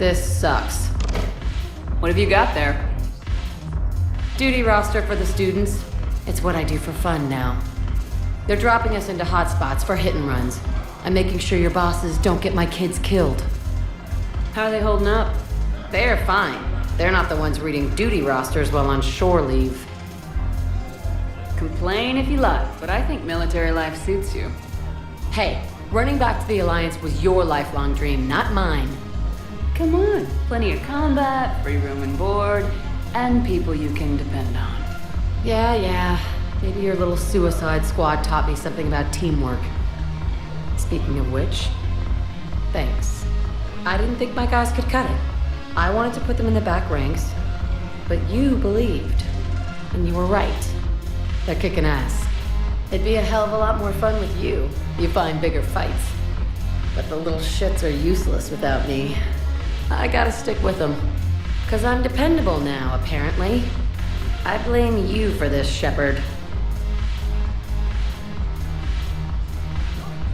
This sucks. What have you got there? Duty roster for the students. It's what I do for fun now. They're dropping us into hotspots for hit and runs. I'm making sure your bosses don't get my kids killed. How are they holding up? They're fine. They're not the ones reading duty rosters while on shore leave. Complain if you like, but I think military life suits you. Hey, running back to the Alliance was your lifelong dream, not mine. Come on, plenty of combat, free room and board, and people you can depend on. Yeah. Maybe your little suicide squad taught me something about teamwork. Speaking of which, thanks. I didn't think my guys could cut it. I wanted to put them in the back ranks, but you believed. And you were right. They're kicking ass. It'd be a hell of a lot more fun with you. You find bigger fights. But the little shits are useless without me. I gotta stick with them. 'Cause I'm dependable now, apparently. I blame you for this, Shepard.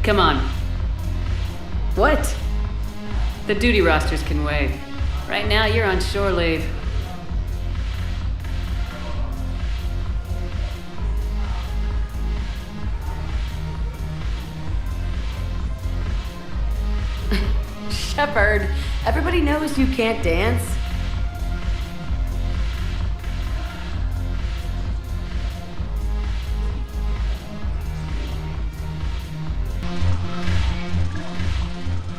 Come on. What? The duty rosters can wait. Right now, you're on shore leave. Shepard, everybody knows you can't dance.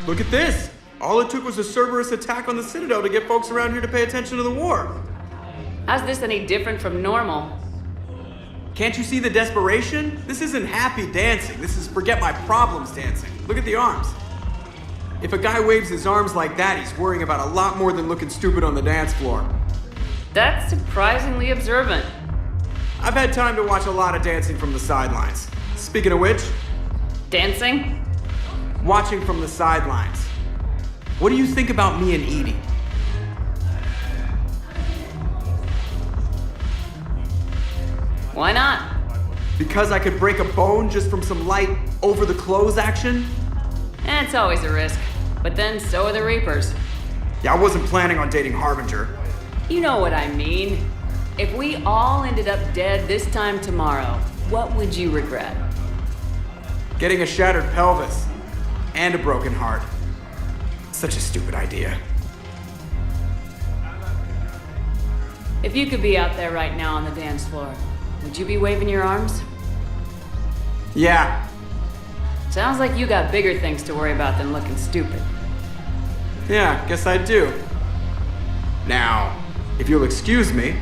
Look at this! All it took was a Cerberus attack on the Citadel to get folks around here to pay attention to the war. How's this any different from normal? Can't you see the desperation? This isn't happy dancing. This is forget my problems dancing. Look at the arms. If a guy waves his arms like that, he's worrying about a lot more than looking stupid on the dance floor. That's surprisingly observant. I've had time to watch a lot of dancing from the sidelines. Speaking of which, Dancing? watching from the sidelines. What do you think about me and Edie? Why not? Because I could break a bone just from some light over-the-clothes action? It's always a risk. But then so are the Reapers. Yeah, I wasn't planning on dating Harbinger. You know what I mean. If we all ended up dead this time tomorrow, what would you regret? Getting a shattered pelvis and a broken heart. Such a stupid idea. If you could be out there right now on the dance floor, would you be waving your arms? Yeah. Sounds like you got bigger things to worry about than looking stupid. Yeah, guess I do. Now, if you'll excuse me.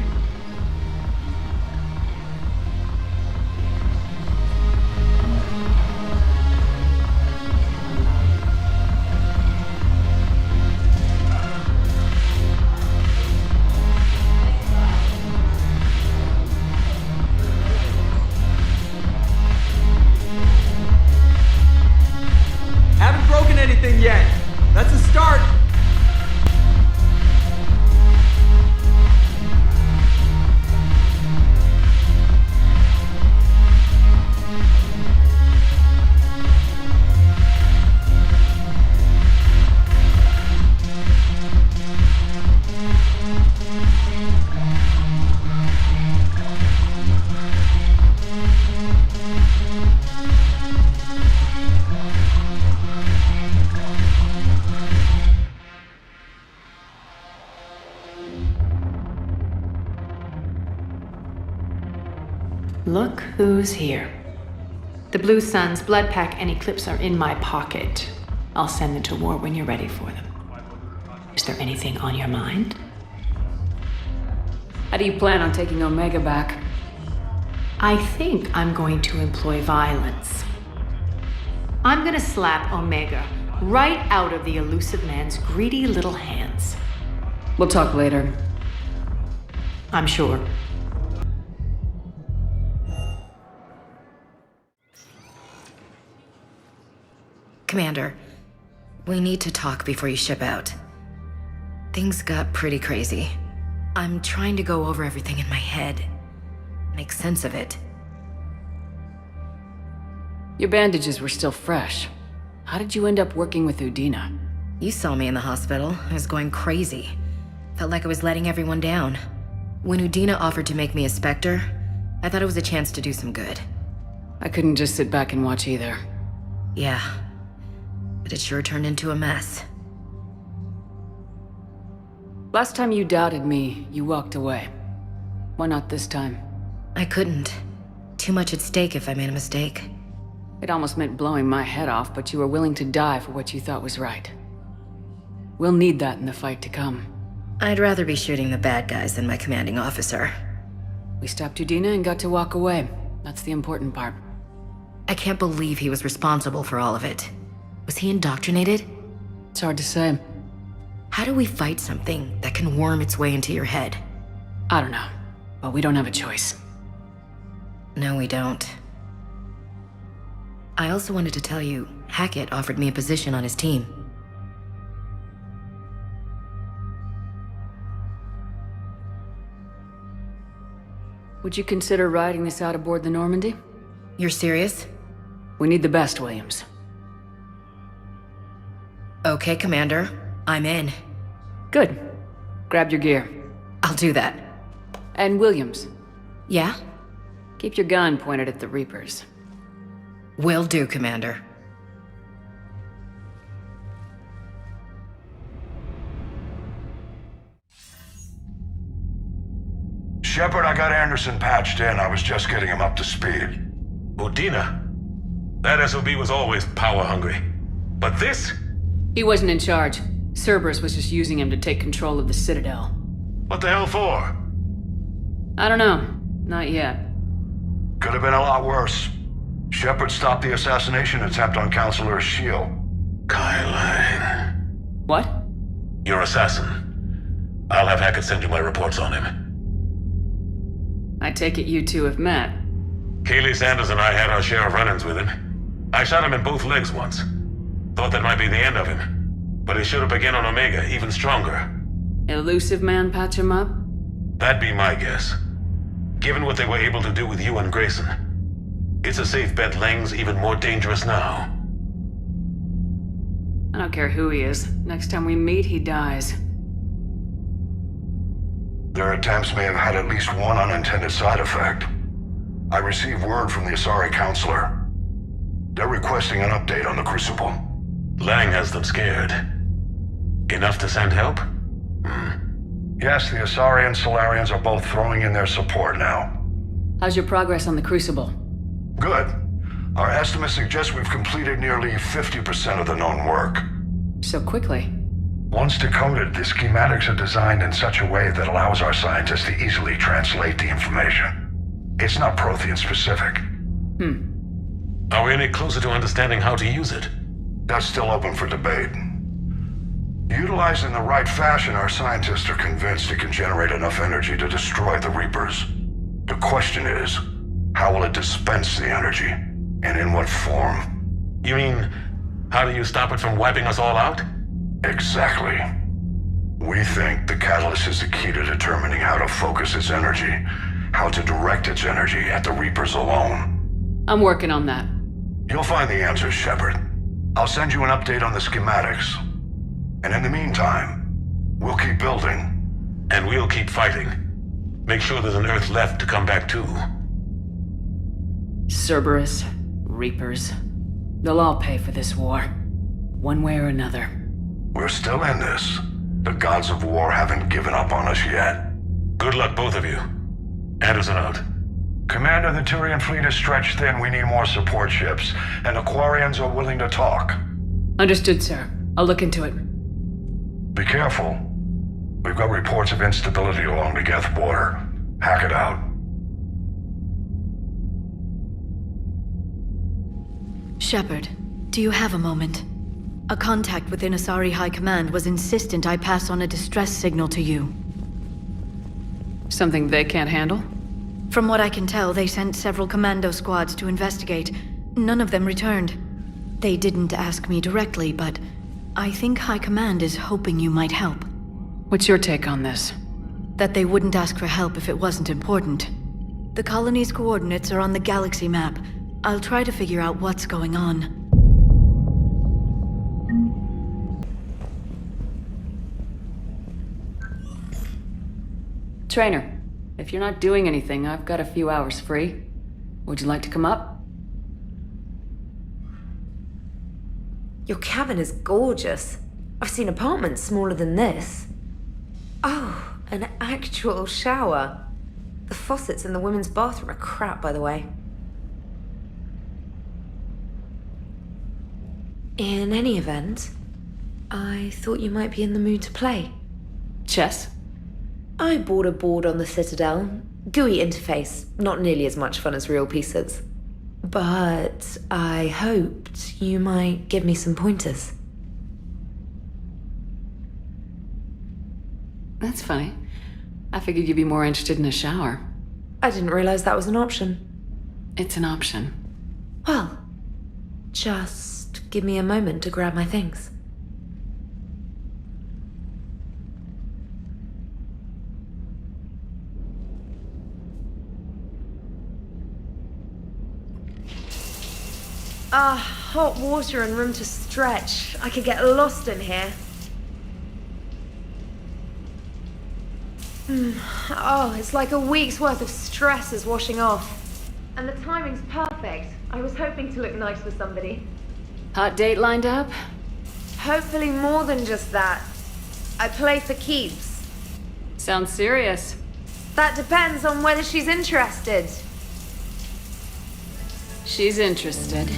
Haven't broken anything yet. That's a start. Look who's here. The Blue Suns, Blood Pack, and Eclipse are in my pocket. I'll send them to war when you're ready for them. Is there anything on your mind? How do you plan on taking Omega back? I think I'm going to employ violence. I'm gonna slap Omega right out of the elusive man's greedy little hands. We'll talk later. I'm sure. Commander, we need to talk before you ship out. Things got pretty crazy. I'm trying to go over everything in my head. Make sense of it. Your bandages were still fresh. How did you end up working with Udina? You saw me in the hospital. I was going crazy. Felt like I was letting everyone down. When Udina offered to make me a Spectre, I thought it was a chance to do some good. I couldn't just sit back and watch either. Yeah. But it sure turned into a mess. Last time you doubted me, you walked away. Why not this time? I couldn't. Too much at stake if I made a mistake. It almost meant blowing my head off, but you were willing to die for what you thought was right. We'll need that in the fight to come. I'd rather be shooting the bad guys than my commanding officer. We stopped Udina and got to walk away. That's the important part. I can't believe he was responsible for all of it. Was he indoctrinated? It's hard to say. How do we fight something that can worm its way into your head? I don't know, but we don't have a choice. No, we don't. I also wanted to tell you, Hackett offered me a position on his team. Would you consider riding this out aboard the Normandy? You're serious? We need the best, Williams. Okay, Commander. I'm in. Good. Grab your gear. I'll do that. And Williams, Yeah? keep your gun pointed at the Reapers. Will do, Commander. Shepard, I got Anderson patched in. I was just getting him up to speed. Udina? That SOB was always power-hungry. But this? He wasn't in charge. Cerberus was just using him to take control of the Citadel. What the hell for? I don't know. Not yet. Could have been a lot worse. Shepard stopped the assassination attempt on Counselor Shield. Kyline. What? Your assassin. I'll have Hackett send you my reports on him. I take it you two have met. Kaylee Sanders and I had our share of run-ins with him. I shot him in both legs once. Thought that might be the end of him. But he showed up again on Omega, even stronger. Elusive man patch him up? That'd be my guess. Given what they were able to do with you and Grayson. It's a safe bet Lang's even more dangerous now. I don't care who he is. Next time we meet, he dies. Their attempts may have had at least one unintended side effect. I received word from the Asari Counselor. They're requesting an update on the Crucible. Lang has them scared. Enough to send help? Yes, the Asari and Solarians are both throwing in their support now. How's your progress on the Crucible? Good. Our estimates suggest we've completed nearly 50% of the known work. So quickly. Once decoded, the schematics are designed in such a way that allows our scientists to easily translate the information. It's not Prothean specific. Are we any closer to understanding how to use it? That's still open for debate. Utilized in the right fashion, our scientists are convinced it can generate enough energy to destroy the Reapers. The question is, how will it dispense the energy? And in what form? You mean, how do you stop it from wiping us all out? Exactly. We think the catalyst is the key to determining how to focus its energy, how to direct its energy at the Reapers alone. I'm working on that. You'll find the answers, Shepard. I'll send you an update on the schematics. And in the meantime, we'll keep building. And we'll keep fighting. Make sure there's an Earth left to come back to. Cerberus, Reapers. They'll all pay for this war. One way or another. We're still in this. The gods of war haven't given up on us yet. Good luck, both of you. Anderson out. Commander, the Turian fleet is stretched thin. We need more support ships. And Aquarians are willing to talk. Understood, sir. I'll look into it. Be careful. We've got reports of instability along the Geth border. Hackett out. Shepard, do you have a moment? A contact within Asari High Command was insistent I pass on a distress signal to you. Something they can't handle? From what I can tell, they sent several commando squads to investigate. None of them returned. They didn't ask me directly, but I think High Command is hoping you might help. What's your take on this? That they wouldn't ask for help if it wasn't important. The colony's coordinates are on the galaxy map. I'll try to figure out what's going on. Traynor, if you're not doing anything, I've got a few hours free. Would you like to come up? Your cabin is gorgeous. I've seen apartments smaller than this. Oh, an actual shower. The faucets in the women's bathroom are crap, by the way. In any event, I thought you might be in the mood to play. Chess? I bought a board on the Citadel. GUI interface, not nearly as much fun as real pieces. But I hoped you might give me some pointers. That's funny. I figured you'd be more interested in a shower. I didn't realize that was an option. It's an option. Well, just give me a moment to grab my things. Hot water and room to stretch. I could get lost in here. Oh, it's like a week's worth of stress is washing off. And the timing's perfect. I was hoping to look nice with somebody. Hot date lined up? Hopefully more than just that. I play for keeps. Sounds serious. That depends on whether she's interested. She's interested.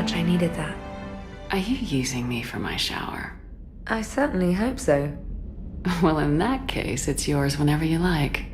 I needed that. Are you using me for my shower? I certainly hope so. Well, in that case, it's yours whenever you like.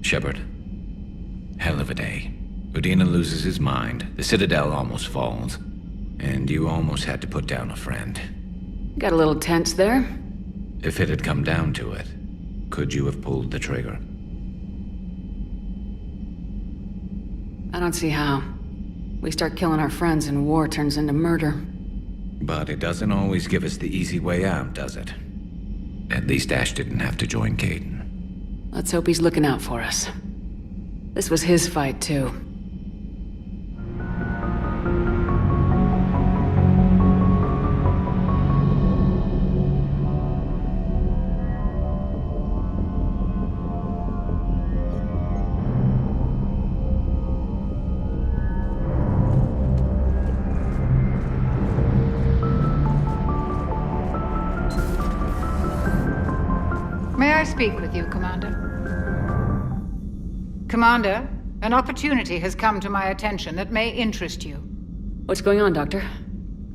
Shepard. Hell of a day. Udina loses his mind, the Citadel almost falls, and you almost had to put down a friend. Got a little tense there. If it had come down to it, could you have pulled the trigger? I don't see how. We start killing our friends and war turns into murder. But it doesn't always give us the easy way out, does it? At least Ash didn't have to join Caden. Let's hope he's looking out for us. This was his fight, too. May I speak with you, Commander? Commander, an opportunity has come to my attention that may interest you. What's going on, Doctor?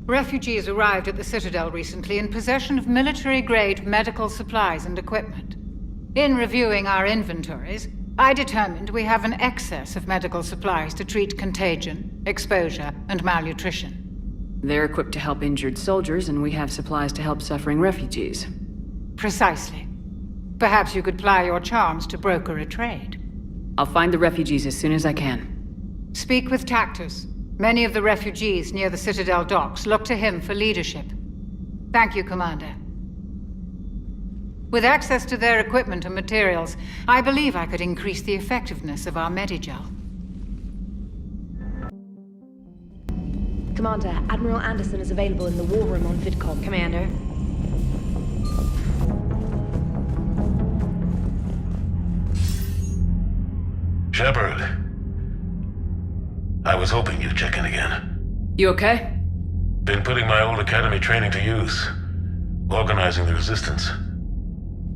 Refugees arrived at the Citadel recently in possession of military-grade medical supplies and equipment. In reviewing our inventories, I determined we have an excess of medical supplies to treat contagion, exposure, and malnutrition. They're equipped to help injured soldiers, and we have supplies to help suffering refugees. Precisely. Perhaps you could ply your charms to broker a trade. I'll find the refugees as soon as I can. Speak with Tactus. Many of the refugees near the Citadel docks look to him for leadership. Thank you, Commander. With access to their equipment and materials, I believe I could increase the effectiveness of our Medigel. Commander, Admiral Anderson is available in the war room on VidCom. Commander. Shepard. I was hoping you'd check in again. You okay? Been putting my old academy training to use. Organizing the resistance.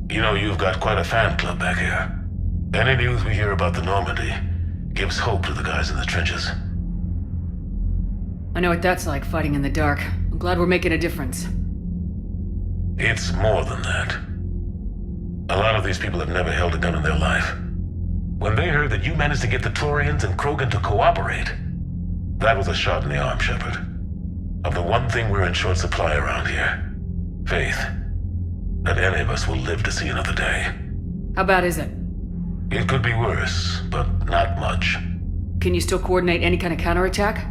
You know, you've got quite a fan club back here. Any news we hear about the Normandy gives hope to the guys in the trenches. I know what that's like, fighting in the dark. I'm glad we're making a difference. It's more than that. A lot of these people have never held a gun in their life. When they heard that you managed to get the Turians and Krogan to cooperate, that was a shot in the arm, Shepard. Of the one thing we're in short supply around here, faith. That any of us will live to see another day. How bad is it? It could be worse, but not much. Can you still coordinate any kind of counterattack?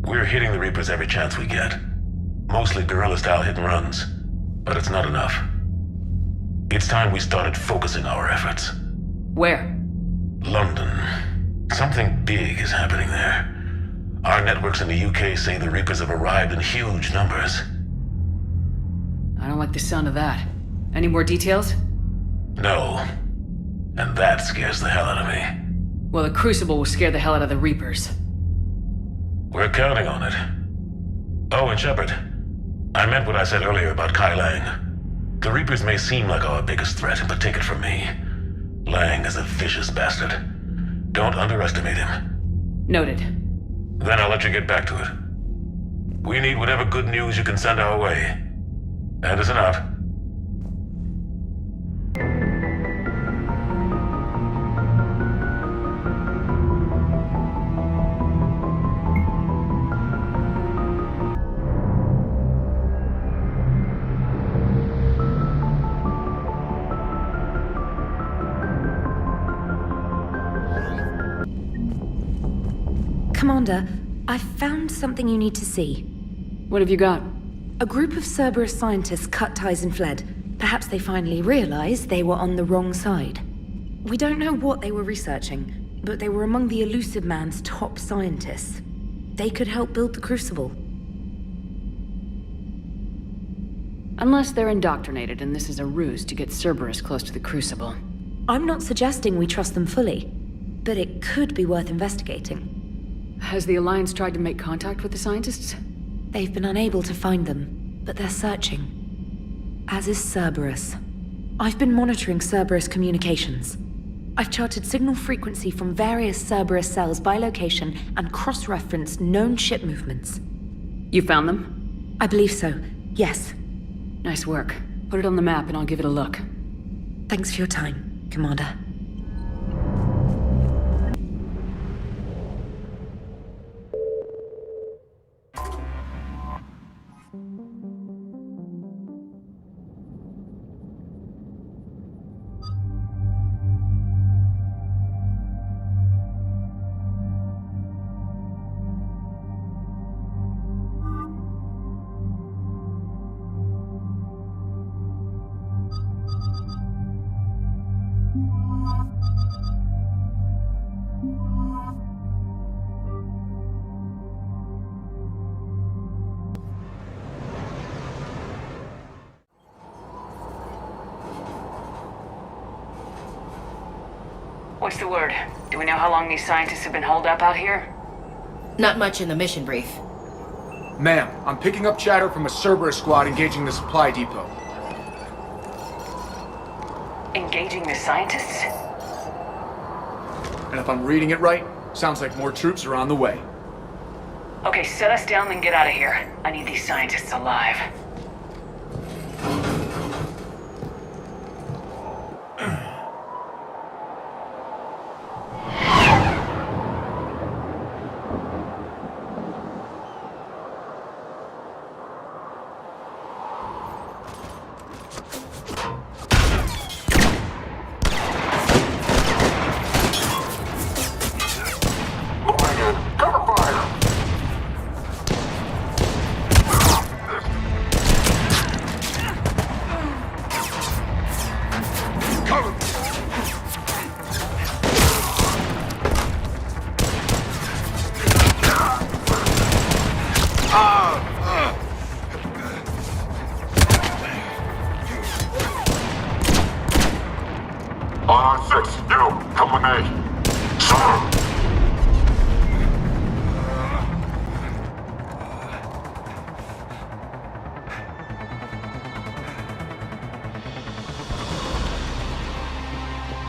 We're hitting the Reapers every chance we get. Mostly guerrilla-style hit-and-runs, but it's not enough. It's time we started focusing our efforts. Where? London. Something big is happening there. Our networks in the UK say the Reapers have arrived in huge numbers. I don't like the sound of that. Any more details? No. And that scares the hell out of me. Well, the Crucible will scare the hell out of the Reapers. We're counting on it. Oh, and Shepard, I meant what I said earlier about Kai Lang. The Reapers may seem like our biggest threat, but take it from me. Lang is a vicious bastard. Don't underestimate him. Noted. Then I'll let you get back to it. We need whatever good news you can send our way. Anderson out. Commander, I've found something you need to see. What have you got? A group of Cerberus scientists cut ties and fled. Perhaps they finally realized they were on the wrong side. We don't know what they were researching, but they were among the Elusive Man's top scientists. They could help build the Crucible. Unless they're indoctrinated and this is a ruse to get Cerberus close to the Crucible. I'm not suggesting we trust them fully, but it could be worth investigating. Has the Alliance tried to make contact with the scientists? They've been unable to find them, but they're searching. As is Cerberus. I've been monitoring Cerberus communications. I've charted signal frequency from various Cerberus cells by location and cross-referenced known ship movements. You found them? I believe so, yes. Nice work. Put it on the map and I'll give it a look. Thanks for your time, Commander. What's the word? Do we know how long these scientists have been holed up out here? Not much in the mission brief. Ma'am, I'm picking up chatter from a Cerberus squad engaging the supply depot. Engaging the scientists? And if I'm reading it right, sounds like more troops are on the way. Okay, set us down and get out of here. I need these scientists alive.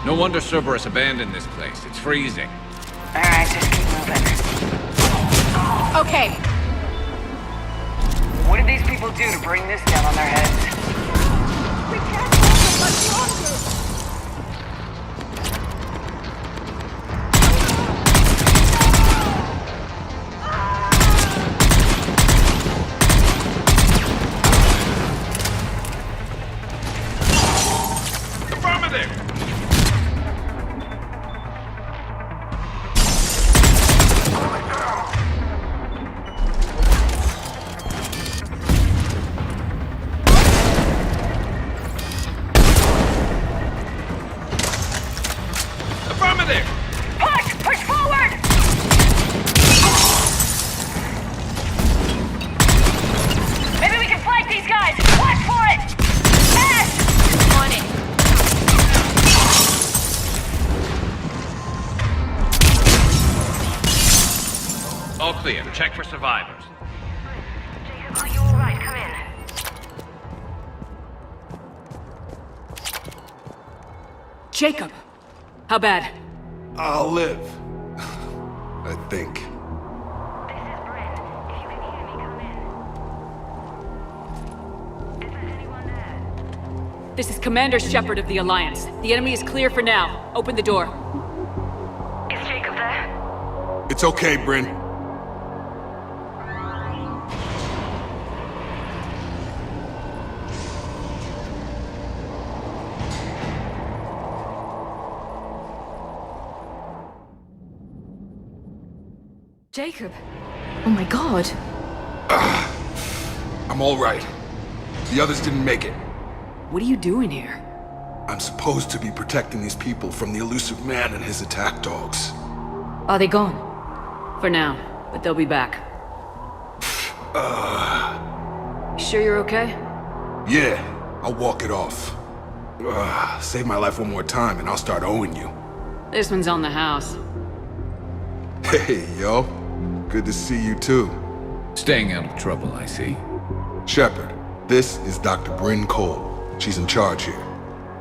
No wonder Cerberus abandoned this place. It's freezing. Alright, just keep moving. Okay. What did these people do to bring this down on their heads? We can't hold them much longer. clear. Check for survivors. Are you alright? Come in. Jacob! How bad? I'll live. I think. This is Bryn. If you can hear me, come in. Is there anyone there? This is Commander Shepard of the Alliance. The enemy is clear for now. Open the door. Is Jacob there? It's okay, Bryn. Jacob! Oh my god! I'm all right. The others didn't make it. What are you doing here? I'm supposed to be protecting these people from the elusive man and his attack dogs. Are they gone? For now, but they'll be back. Sure you're okay? Yeah, I'll walk it off. Save my life one more time and I'll start owing you. This one's on the house. Hey, yo. Good to see you too. Staying out of trouble, I see. Shepard, this is Dr. Bryn Cole. She's in charge here.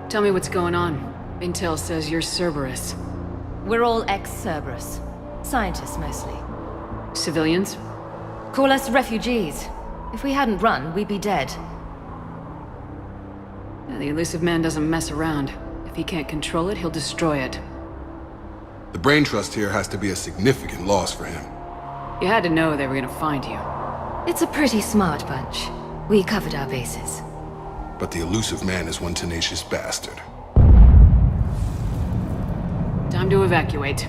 Tell me what's going on. Intel says you're Cerberus. We're all ex-Cerberus. Scientists, mostly. Civilians? Call us refugees. If we hadn't run, we'd be dead. Yeah, the elusive man doesn't mess around. If he can't control it, he'll destroy it. The brain trust here has to be a significant loss for him. You had to know they were gonna find you. It's a pretty smart bunch. We covered our bases. But the elusive man is one tenacious bastard. Time to evacuate.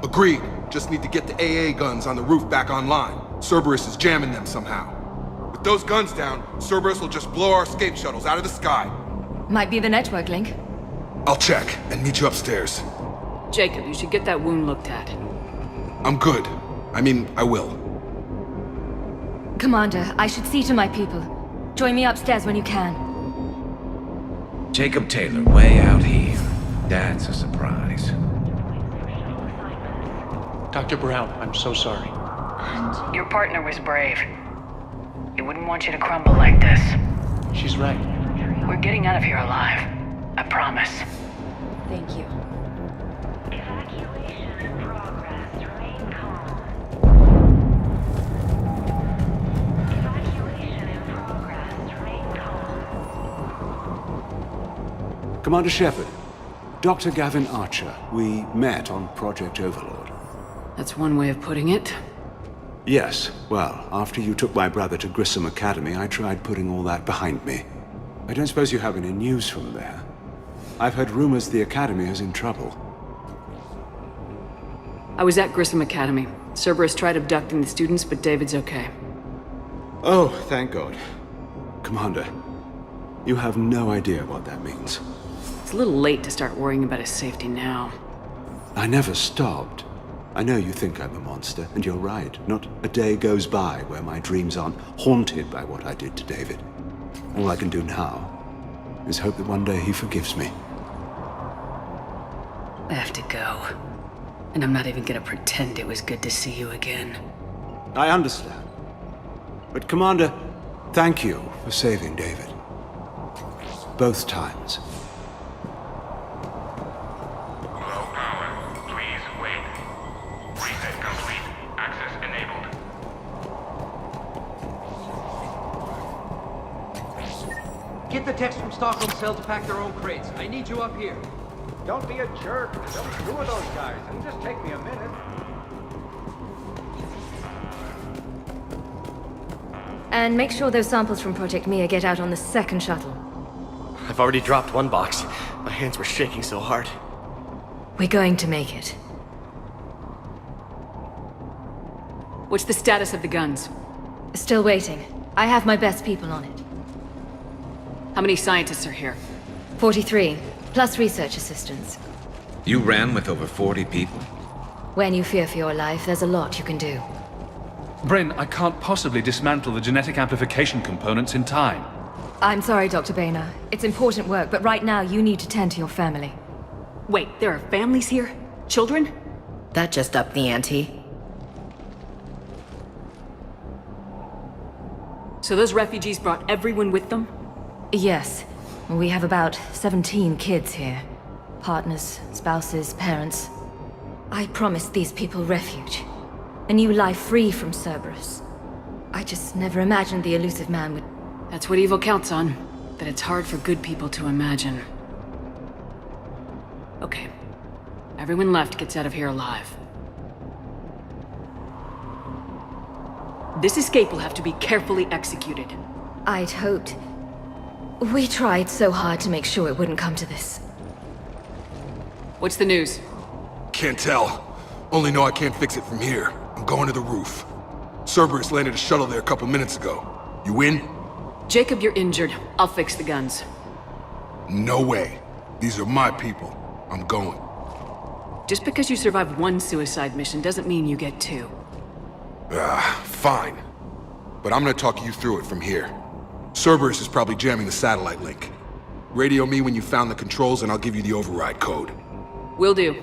Agreed. Just need to get the AA guns on the roof back online. Cerberus is jamming them somehow. With those guns down, Cerberus will just blow our escape shuttles out of the sky. Might be the network link. I'll check and meet you upstairs. Jacob, you should get that wound looked at. I'm good. I mean, I will. Commander, I should see to my people. Join me upstairs when you can. Jacob Taylor, way out here. That's a surprise. Dr. Brown, I'm so sorry. Your partner was brave. He wouldn't want you to crumble like this. She's right. We're getting out of here alive. I promise. Thank you. Commander Shepard, Dr. Gavin Archer, we met on Project Overlord. That's one way of putting it. Yes, well, after you took my brother to Grissom Academy, I tried putting all that behind me. I don't suppose you have any news from there. I've heard rumors the Academy is in trouble. I was at Grissom Academy. Cerberus tried abducting the students, but David's okay. Oh, thank God. Commander, you have no idea what that means. It's a little late to start worrying about his safety now. I never stopped. I know you think I'm a monster, and you're right. Not a day goes by where my dreams aren't haunted by what I did to David. All I can do now is hope that one day he forgives me. I have to go. And I'm not even gonna pretend it was good to see you again. I understand. But Commander, thank you for saving David. Both times. Low power. Please wait. Reset complete. Access enabled. Get the text from Stockholm Cell to pack their own crates. I need you up here. Don't be a jerk. There's only 2 of those guys. It'll just take me a minute. And make sure those samples from Project Mia get out on the second shuttle. I've already dropped one box. My hands were shaking so hard. We're going to make it. What's the status of the guns? Still waiting. I have my best people on it. How many scientists are here? 43, plus research assistants. You ran with over 40 people? When you fear for your life, there's a lot you can do. Bryn, I can't possibly dismantle the genetic amplification components in time. I'm sorry, Dr. Boehner. It's important work, but right now you need to tend to your family. Wait, there are families here? Children? That just upped the ante. So those refugees brought everyone with them? Yes. We have about 17 kids here. Partners, spouses, parents. I promised these people refuge. A new life free from Cerberus. I just never imagined the elusive man would... That's what evil counts on. That it's hard for good people to imagine. Okay. Everyone left gets out of here alive. This escape will have to be carefully executed. I'd hoped. We tried so hard to make sure it wouldn't come to this. What's the news? Can't tell. Only know I can't fix it from here. I'm going to the roof. Cerberus landed a shuttle there a couple minutes ago. You in? Jacob, you're injured. I'll fix the guns. No way. These are my people. I'm going. Just because you survived one suicide mission doesn't mean you get two. Fine. But I'm gonna talk you through it from here. Cerberus is probably jamming the satellite link. Radio me when you found the controls and I'll give you the override code. Will do.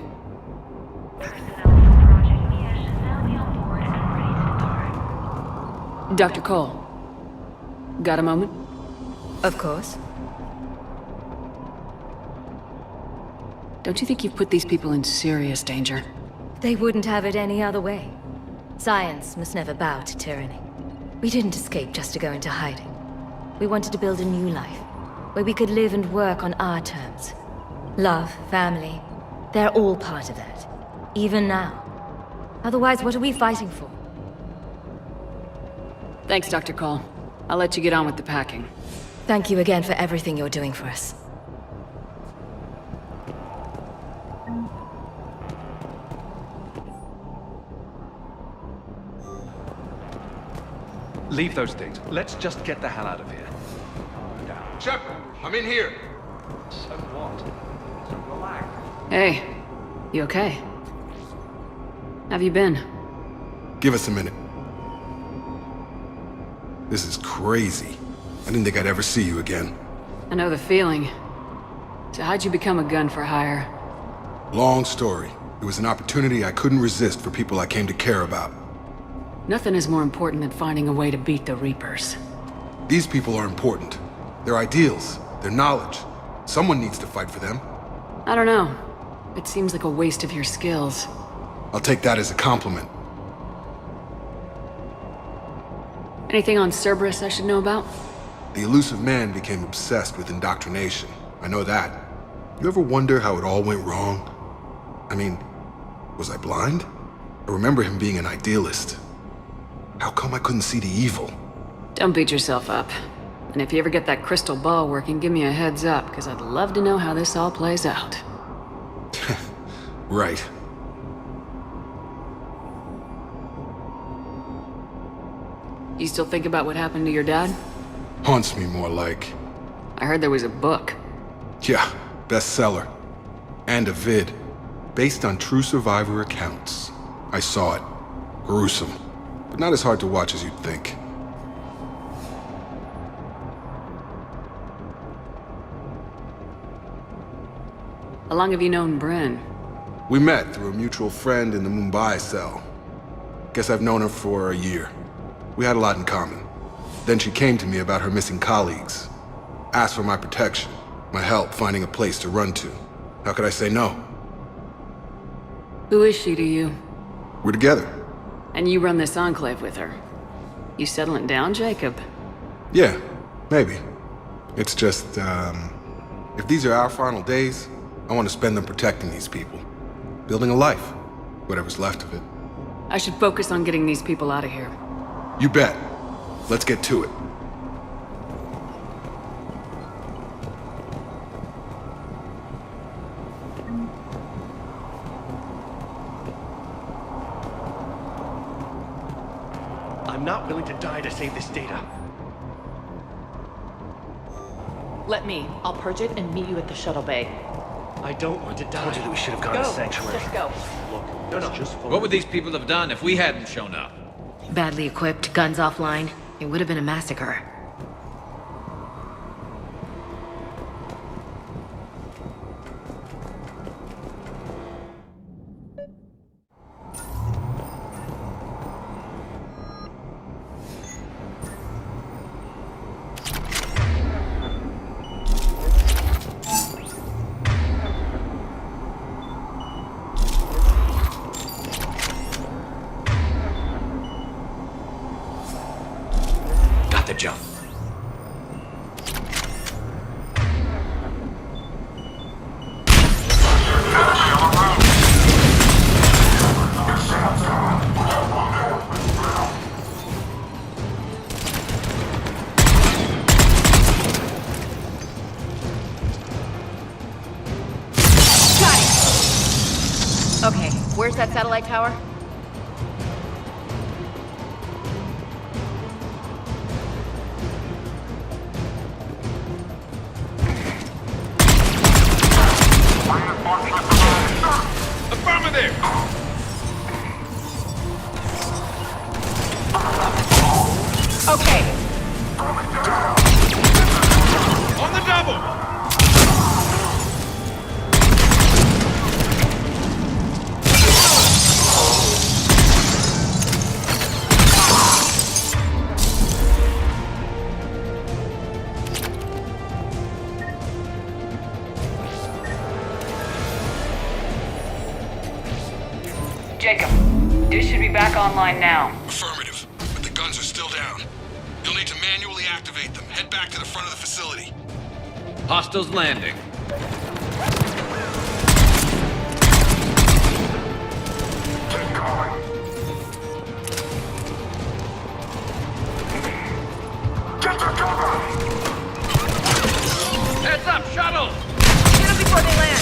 Dr. Cole. Got a moment? Of course. Don't you think you've put these people in serious danger? They wouldn't have it any other way. Science must never bow to tyranny. We didn't escape just to go into hiding. We wanted to build a new life, where we could live and work on our terms. Love, family, they're all part of that. Even now. Otherwise, what are we fighting for? Thanks, Dr. Cole. I'll let you get on with the packing. Thank you again for everything you're doing for us. Leave those things. Let's just get the hell out of here. Shepard, I'm in here. So what? So relax. Hey, you okay? Have you been? Give us a minute. This is crazy. I didn't think I'd ever see you again. I know the feeling. So how'd you become a gun for hire? Long story. It was an opportunity I couldn't resist for people I came to care about. Nothing is more important than finding a way to beat the Reapers. These people are important. Their ideals, their knowledge. Someone needs to fight for them. I don't know. It seems like a waste of your skills. I'll take that as a compliment. Anything on Cerberus I should know about? The elusive man became obsessed with indoctrination. I know that. You ever wonder how it all went wrong? I mean, was I blind? I remember him being an idealist. How come I couldn't see the evil? Don't beat yourself up. And if you ever get that crystal ball working, give me a heads up, because I'd love to know how this all plays out. Right. You still think about what happened to your dad? Haunts me more like. I heard there was a book. Yeah, bestseller. And a vid. Based on true survivor accounts. I saw it. Gruesome. But not as hard to watch as you'd think. How long have you known Bryn? We met through a mutual friend in the Mumbai cell. Guess I've known her for a year. We had a lot in common. Then she came to me about her missing colleagues. Asked for my protection, my help finding a place to run to. How could I say no? Who is she to you? We're together. And you run this enclave with her. You settling down, Jacob? Yeah, maybe. It's just, if these are our final days, I want to spend them protecting these people. Building a life. Whatever's left of it. I should focus on getting these people out of here. You bet. Let's get to it. I'm not willing to die to save this data. Let me. I'll purge it and meet you at the shuttle bay. I don't want to die. I told you that we should have gone to Sanctuary. Just go. Look, no. Just What would these people have done if we hadn't shown up? Badly equipped, guns offline. It would have been a massacre. the jump. Okay, where's that satellite tower? Affirmative! Okay. On the double! Jacob, dish should be back online now. Affirmative, but the guns are still down. You'll need to manually activate them. Head back to the front of the facility. Hostiles landing. Keep going. Get to cover! Heads up, shuttle! Get them before they land!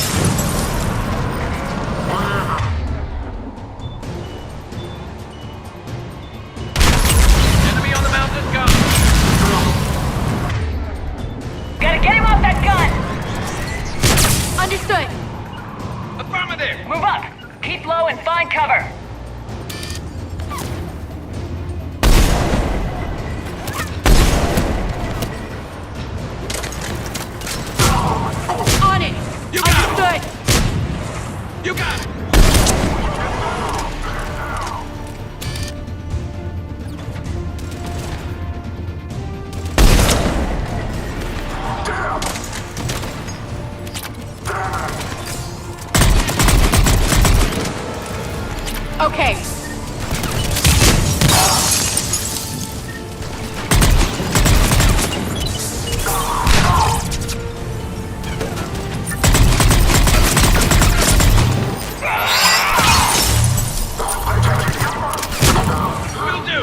Enemy on the mountain gun! Gotta get him off that gun! Understood! Affirmative! Move up! Keep low and find cover! On it! You got Understood! it! You got it! Okay. Will do!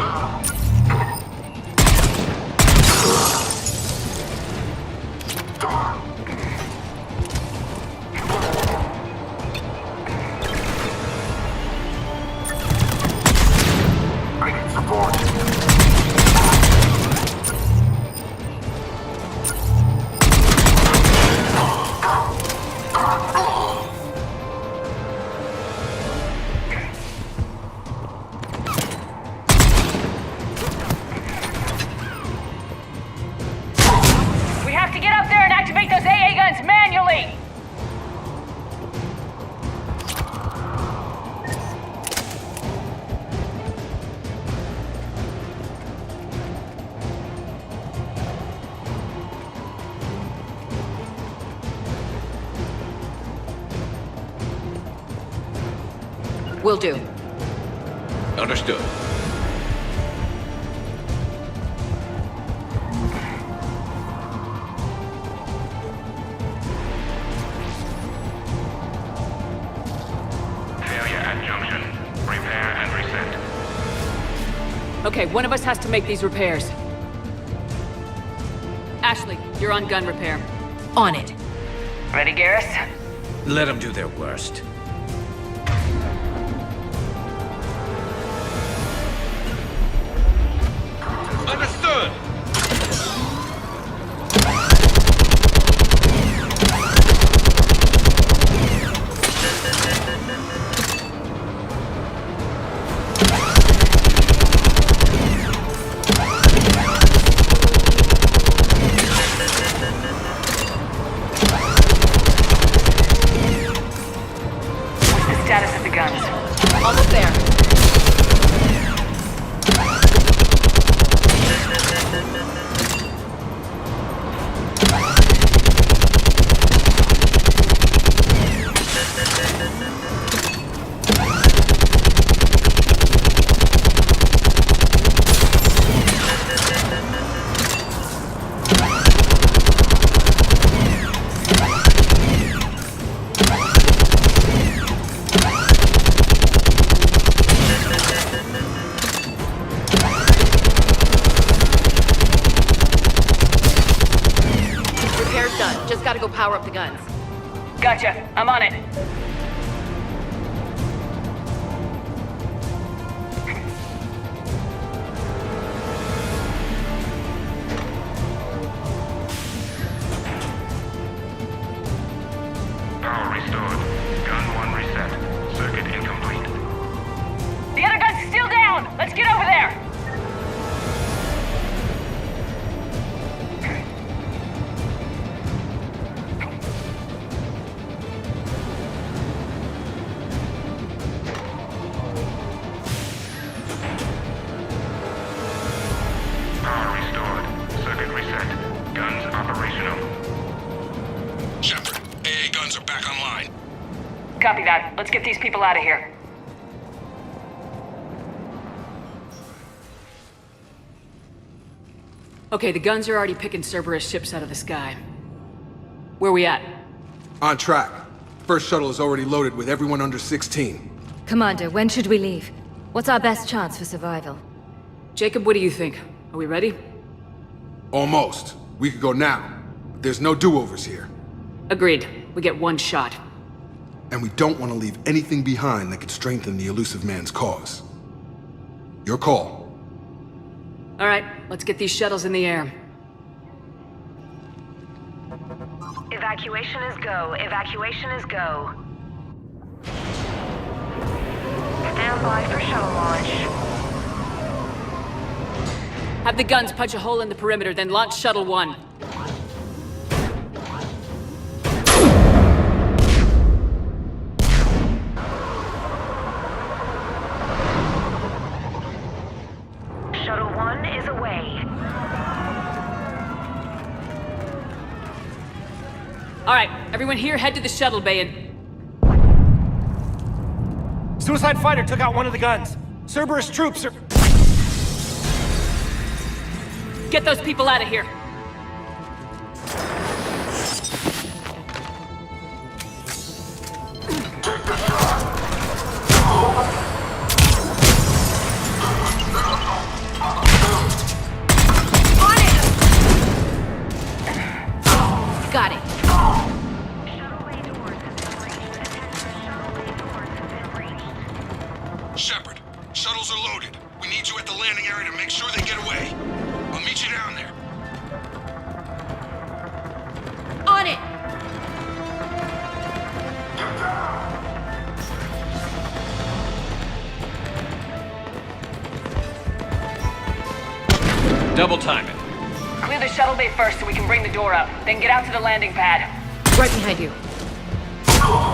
I need support. We have to get up there and activate those AA guns manually! Will do. Understood. Failure at junction. Repair and reset. Okay, one of us has to make these repairs. Ashley, you're on gun repair. On it. Ready, Garrus? Let them do their worst. Understood! gotta go power up the guns. Gotcha. I'm on it. Power restored. Gun 1 reset. Circuit incomplete. The other gun's still down! Let's get over there! Power restored. Circuit reset. Guns operational. Shepard, AA guns are back online. Copy that. Let's get these people out of here. Okay, the guns are already picking Cerberus ships out of the sky. Where we at? On track. First shuttle is already loaded with everyone under 16. Commander, when should we leave? What's our best chance for survival? Jacob, what do you think? Are we ready? Almost. We could go now. But there's no do-overs here. Agreed. We get one shot. And we don't want to leave anything behind that could strengthen the elusive man's cause. Your call. All right, let's get these shuttles in the air. Evacuation is go. Evacuation is go. Stand by for shuttle launch. Have the guns punch a hole in the perimeter, then launch Shuttle 1. Shuttle 1 is away. All right, everyone here, head to the shuttle bay and... Suicide fighter took out one of the guns. Cerberus troops are... Get those people out of here. Got it. Shepard, shuttles are loaded. We need you at the landing area to make sure they get away. I'll meet you down there. On it! Double time it. Clear the shuttle bay first so we can bring the door up. Then get out to the landing pad. Right behind you.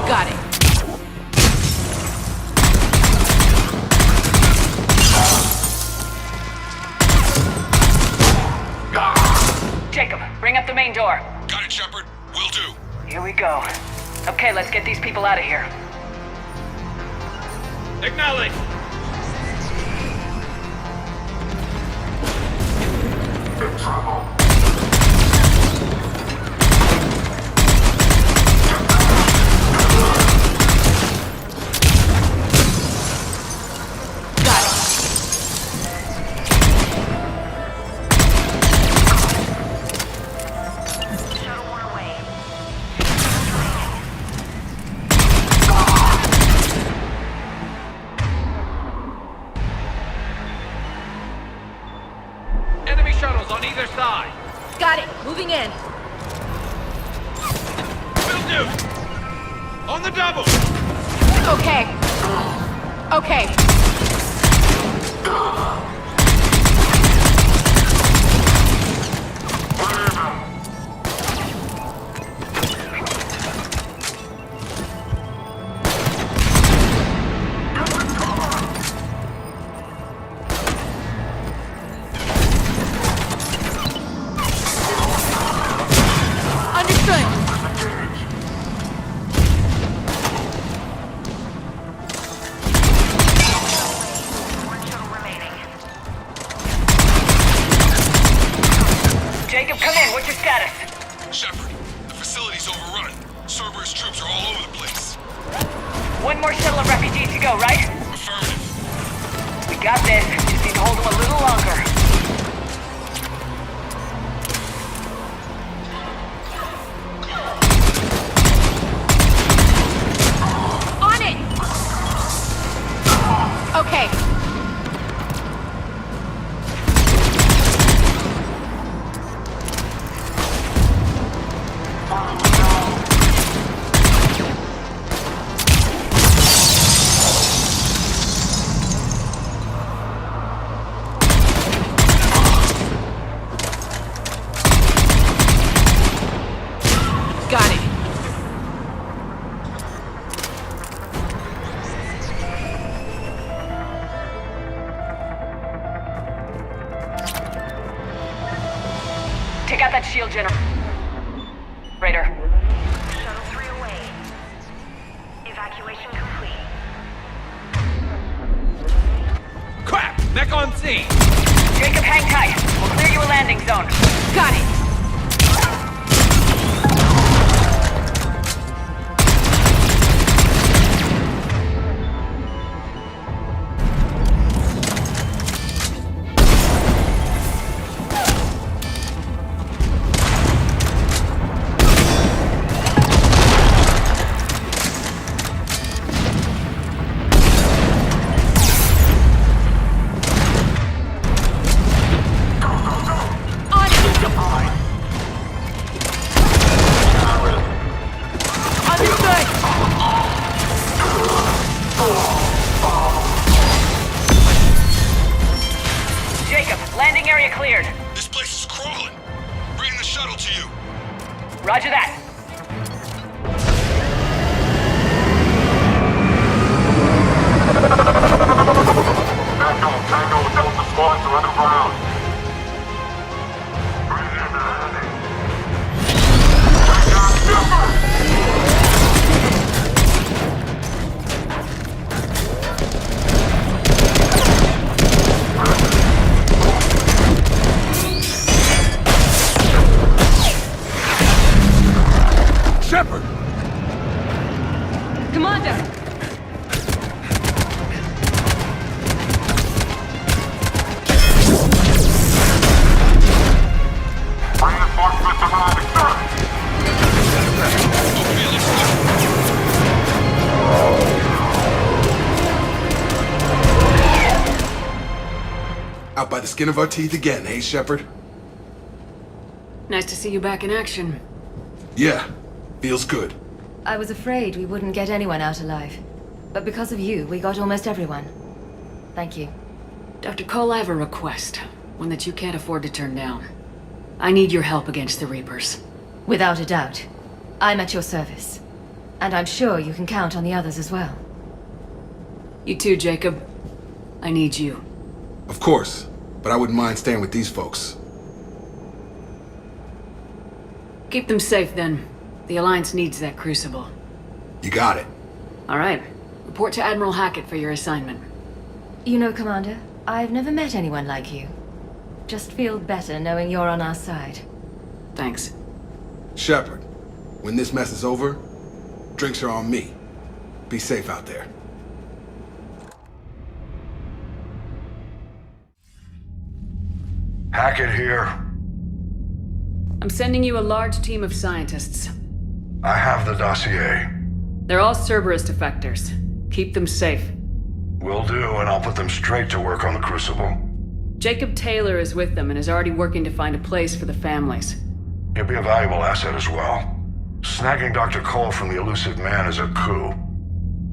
Got it. Jacob, bring up the main door. Got it, Shepard. Will do. Here we go. Okay, let's get these people out of here. Acknowledge! In trouble. Enemy shuttles on either side. Got it. Moving in. Will do. On the double. Okay. Okay. Jacob, come in. What's your status? Shepard, the facility's overrun. Cerberus troops are all over the place. One more shuttle of refugees to go, right? Affirmative. We got this. Just need to hold them a little longer. Got it. Take out that shield generator. Shuttle 3 away. Evacuation complete. Crap! Mech on scene! Jacob, hang tight. We'll clear you a landing zone. Got it. Landing area cleared. This place is crawling. Bring the shuttle to you. Roger that. Tango, Delta squads are underground. Bring in the landing. Take down Cerberus! Shepard! Commander! Reinforcements arriving, sir! Out by the skin of our teeth again, hey, Shepard? Nice to see you back in action. Yeah, feels good. I was afraid we wouldn't get anyone out alive. But because of you, we got almost everyone. Thank you. Dr. Cole, I have a request. One that you can't afford to turn down. I need your help against the Reapers. Without a doubt. I'm at your service. And I'm sure you can count on the others as well. You too, Jacob. I need you. Of course, but I wouldn't mind staying with these folks. Keep them safe, then. The Alliance needs that crucible. You got it. All right. Report to Admiral Hackett for your assignment. You know, Commander, I've never met anyone like you. Just feel better knowing you're on our side. Thanks. Shepard, when this mess is over, drinks are on me. Be safe out there. Hackett here. I'm sending you a large team of scientists. I have the dossier. They're all Cerberus defectors. Keep them safe. Will do, and I'll put them straight to work on the Crucible. Jacob Taylor is with them and is already working to find a place for the families. He'll be a valuable asset as well. Snagging Dr. Cole from the elusive man is a coup.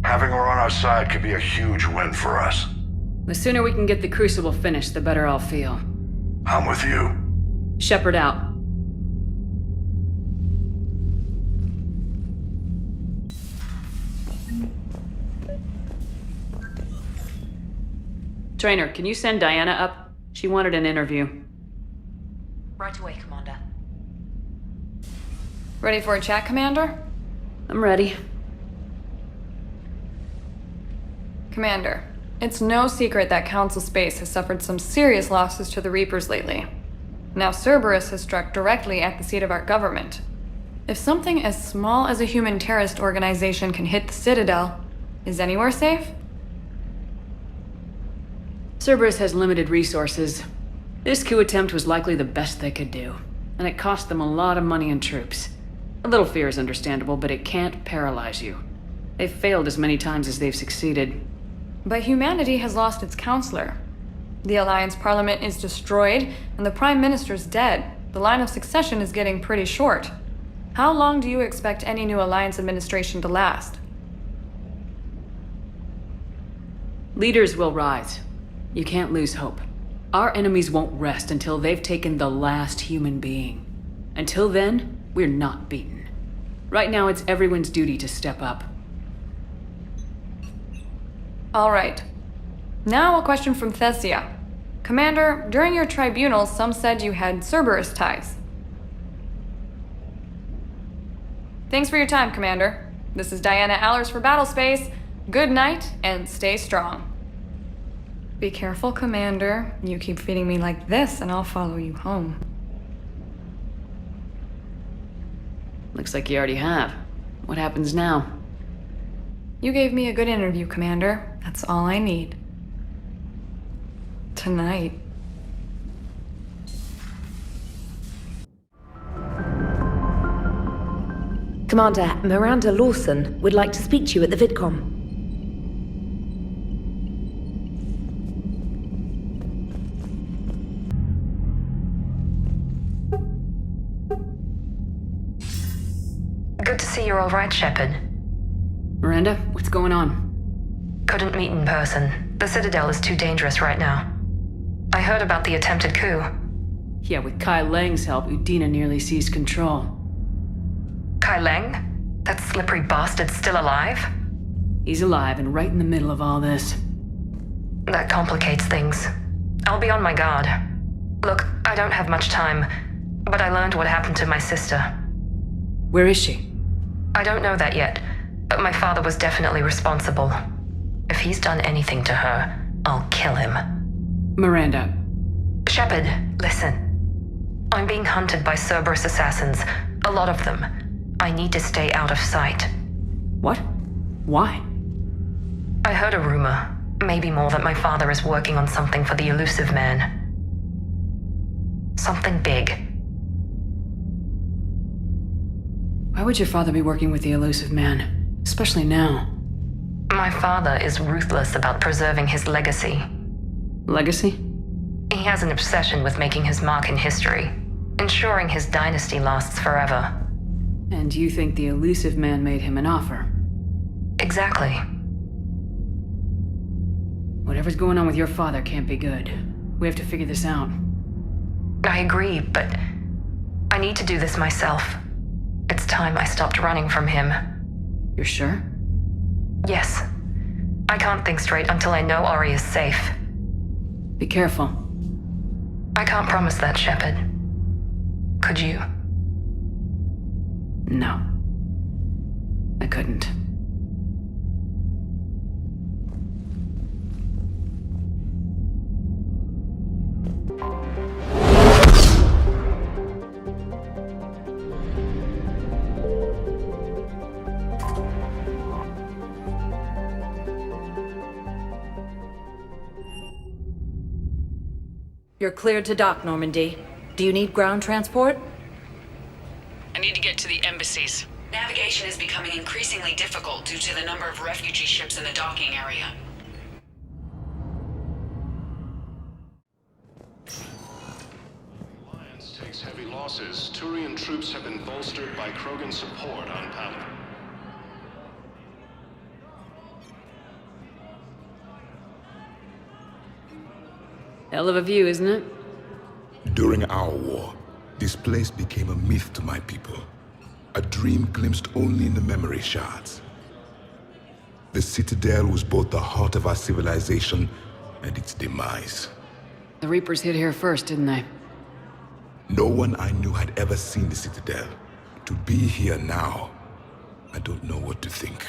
Having her on our side could be a huge win for us. The sooner we can get the Crucible finished, the better I'll feel. I'm with you. Shepard out. Traynor, can you send Diana up? She wanted an interview. Right away, Commander. Ready for a chat, Commander? I'm ready. Commander, it's no secret that Council Space has suffered some serious losses to the Reapers lately. Now Cerberus has struck directly at the seat of our government. If something as small as a human terrorist organization can hit the Citadel, is anywhere safe? Cerberus has limited resources. This coup attempt was likely the best they could do, and it cost them a lot of money and troops. A little fear is understandable, but it can't paralyze you. They've failed as many times as they've succeeded. But humanity has lost its counselor. The Alliance Parliament is destroyed, and the Prime Minister's dead. The line of succession is getting pretty short. How long do you expect any new Alliance administration to last? Leaders will rise. You can't lose hope. Our enemies won't rest until they've taken the last human being. Until then, we're not beaten. Right now, it's everyone's duty to step up. Alright. Now a question from Thessia. Commander, during your tribunal, some said you had Cerberus ties. Thanks for your time, Commander. This is Diana Allers for Battlespace. Good night, and stay strong. Be careful, Commander. You keep feeding me like this, and I'll follow you home. Looks like you already have. What happens now? You gave me a good interview, Commander. That's all I need. Tonight. Commander, Miranda Lawson would like to speak to you at the VidCom. Good to see you're all right, Shepard. Miranda, what's going on? Couldn't meet in person. The Citadel is too dangerous right now. I heard about the attempted coup. Yeah, with Kai Lang's help, Udina nearly seized control. Kai Lang? That slippery bastard's still alive? He's alive and right in the middle of all this. That complicates things. I'll be on my guard. Look, I don't have much time, but I learned what happened to my sister. Where is she? I don't know that yet, but my father was definitely responsible. If he's done anything to her, I'll kill him. Miranda. Shepard, listen. I'm being hunted by Cerberus assassins. A lot of them. I need to stay out of sight. What? Why? I heard a rumor, maybe more, that my father is working on something for the Elusive Man. Something big. Why would your father be working with the Elusive Man? Especially now. My father is ruthless about preserving his legacy. Legacy? He has an obsession with making his mark in history, ensuring his dynasty lasts forever. And you think the Elusive Man made him an offer? Exactly. Whatever's going on with your father can't be good. We have to figure this out. I agree, but I need to do this myself. It's time I stopped running from him. You're sure? Yes. I can't think straight until I know Ori is safe. Be careful. I can't promise that, Shepard. Could you? No. I couldn't. You're cleared to dock, Normandy. Do you need ground transport? I need to get to the embassies. Navigation is becoming increasingly difficult due to the number of refugee ships in the docking area. Alliance takes heavy losses. Turian troops have been bolstered by Krogan support on Palo. Hell of a view, isn't it? During our war, this place became a myth to my people. A dream glimpsed only in the memory shards. The Citadel was both the heart of our civilization and its demise. The Reapers hit here first, didn't they? No one I knew had ever seen the Citadel. To be here now, I don't know what to think.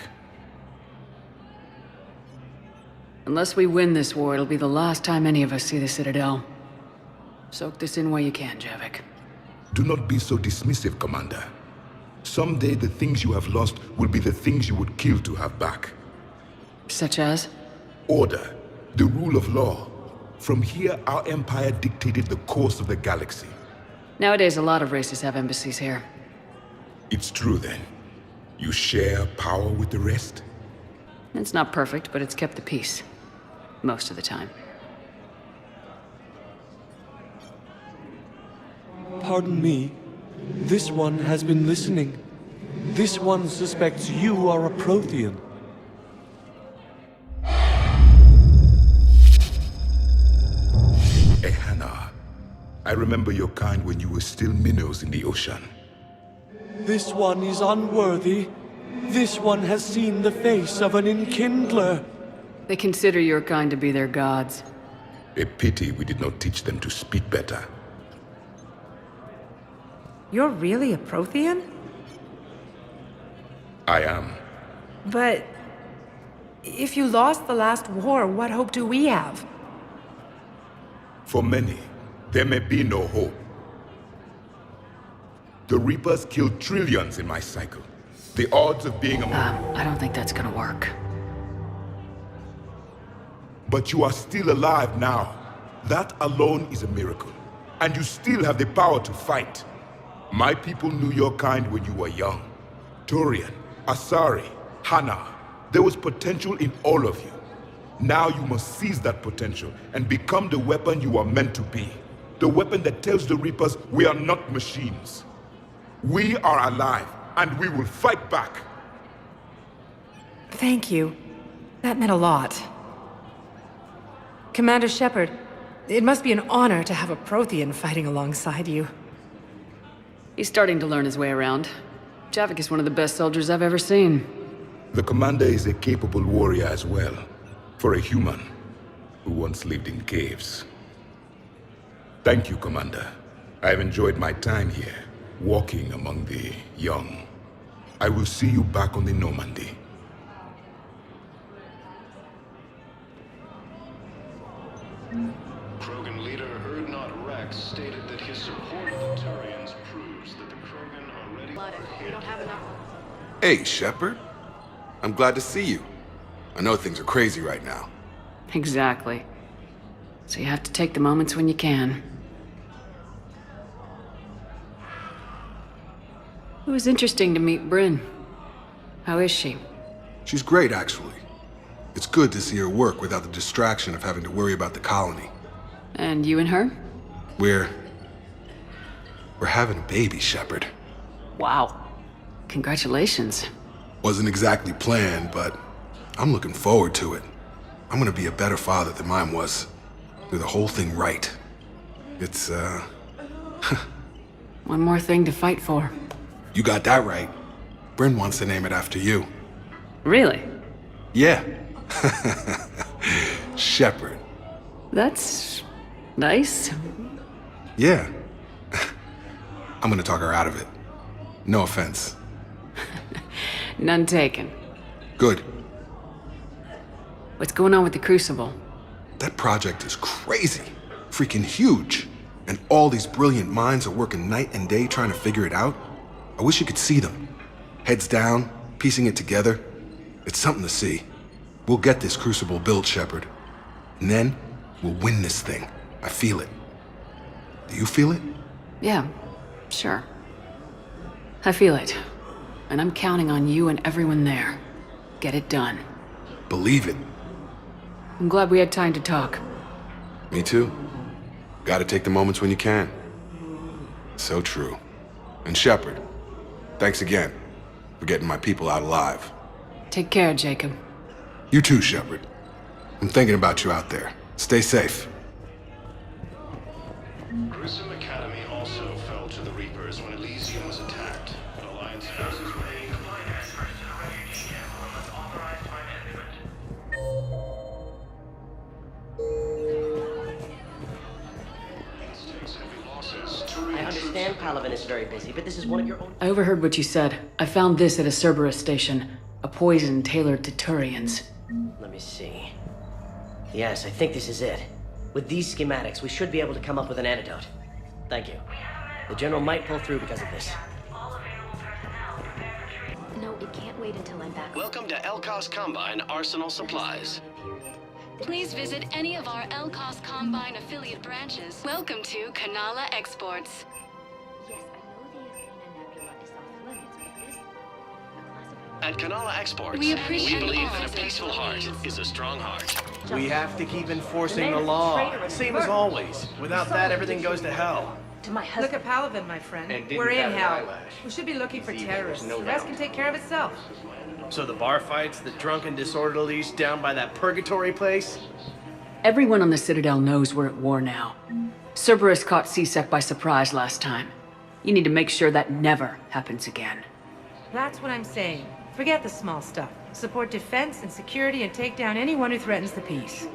Unless we win this war, it'll be the last time any of us see the Citadel. Soak this in while you can, Javik. Do not be so dismissive, Commander. Someday the things you have lost will be the things you would kill to have back. Such as? Order, the rule of law. From here, our empire dictated the course of the galaxy. Nowadays, a lot of races have embassies here. It's true, then. You share power with the rest? It's not perfect, but it's kept the peace. Most of the time. Pardon me. This one has been listening. This one suspects you are a Prothean. Ehana, I remember your kind when you were still minnows in the ocean. This one is unworthy. This one has seen the face of an enkindler. They consider your kind to be their gods. A pity we did not teach them to speak better. You're really a Prothean? I am. But... if you lost the last war, what hope do we have? For many, there may be no hope. The Reapers killed trillions in my cycle. The odds of being I don't think that's gonna work. But you are still alive now. That alone is a miracle. And you still have the power to fight. My people knew your kind when you were young. Turian, Asari, Hana. There was potential in all of you. Now you must seize that potential and become the weapon you are meant to be. The weapon that tells the Reapers we are not machines. We are alive, and we will fight back. Thank you. That meant a lot. Commander Shepard, it must be an honor to have a Prothean fighting alongside you. He's starting to learn his way around. Javik is one of the best soldiers I've ever seen. The commander is a capable warrior as well, for a human who once lived in caves. Thank you, Commander. I've enjoyed my time here, walking among the young. I will see you back on the Normandy. Krogan leader Erdnot Rex stated that his support of the Turians proves that the Krogan are ready for him. Hey, Shepard. I'm glad to see you. I know things are crazy right now. Exactly. So you have to take the moments when you can. It was interesting to meet Bryn. How is she? She's great, actually. It's good to see her work without the distraction of having to worry about the colony. And you and her? We're having a baby, Shepard. Wow. Congratulations. Wasn't exactly planned, but I'm looking forward to it. I'm gonna be a better father than mine was. Do the whole thing right. It's, One more thing to fight for. You got that right. Bryn wants to name it after you. Really? Yeah. Shepard. That's... nice. Yeah. I'm gonna talk her out of it. No offense. None taken. Good. What's going on with the Crucible? That project is crazy. Freaking huge. And all these brilliant minds are working night and day trying to figure it out. I wish you could see them. Heads down, piecing it together. It's something to see. We'll get this Crucible built, Shepard. And then, we'll win this thing. I feel it. Do you feel it? Yeah, sure. I feel it. And I'm counting on you and everyone there. Get it done. Believe it. I'm glad we had time to talk. Me too. Gotta take the moments when you can. So true. And Shepard, thanks again for getting my people out alive. Take care, Jacob. You too, Shepard. I'm thinking about you out there. Stay safe. Grissom Academy also fell to the Reapers when Elysium was attacked. Alliance forces were I understand Palaven is very busy, but this is one of your own... I overheard what you said. I found this at a Cerberus station. A poison tailored to Turians. Let me see. Yes, I think this is it. With these schematics, we should be able to come up with an antidote. Thank you. The General might pull through because of this. No, it can't wait until I'm back. Welcome to Elcos Combine Arsenal Supplies. Please visit any of our Elcos Combine affiliate branches. Welcome to Kanala Exports. At Kanala Exports, We we appreciate believe all that a peaceful heart is a strong heart. We have to keep enforcing the law. Same as always. Without that, everything goes to hell. Look at Palaven, my friend. And didn't We're in bat an hell. eyelash. We should be looking for See, terrorists. there's no The rest doubt. can take care of itself. So the bar fights, the drunken disorderlies down by that purgatory place? Everyone on the Citadel knows we're at war now. Cerberus caught C-Sec by surprise last time. You need to make sure that never happens again. That's what I'm saying. Forget the small stuff. Support defense and security and take down anyone who threatens the peace.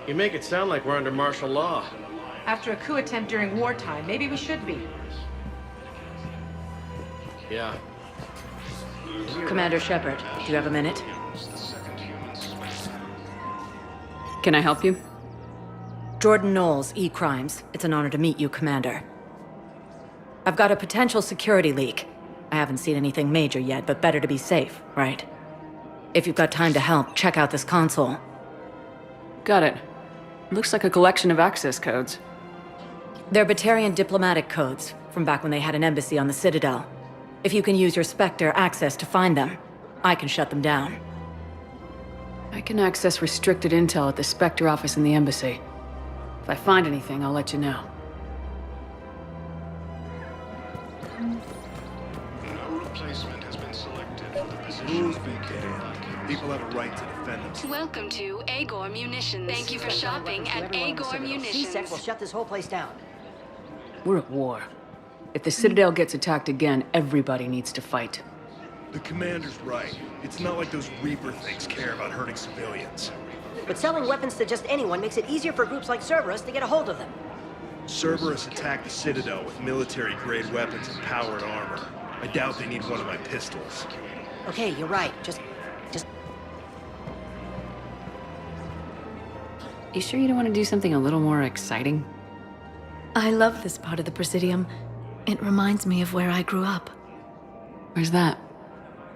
You make it sound like we're under martial law. After a coup attempt during wartime, maybe we should be. Yeah. Commander Shepard, do you have a minute? Can I help you? Jordan Knowles, E-Crimes. It's an honor to meet you, Commander. I've got a potential security leak. I haven't seen anything major yet, but better to be safe, right? If you've got time to help, check out this console. Got it. Looks like a collection of access codes. They're Batarian diplomatic codes, from back when they had an embassy on the Citadel. If you can use your Spectre access to find them, I can shut them down. I can access restricted intel at the Spectre office in the embassy. If I find anything, I'll let you know. No replacement has been selected for the position. Rules be damned. People have a right to defend themselves. Welcome to Agor Munitions. Thank you for shopping at Agor Munitions. C-Sec will shut this whole place down. We're at war. If the Citadel gets attacked again, everybody needs to fight. The commander's right. It's not like those Reaper things care about hurting civilians. But selling weapons to just anyone makes it easier for groups like Cerberus to get a hold of them. Cerberus attacked the Citadel with military-grade weapons and powered armor. I doubt they need one of my pistols. Okay, you're right. Just... You sure you don't want to do something a little more exciting? I love this part of the Presidium. It reminds me of where I grew up. Where's that?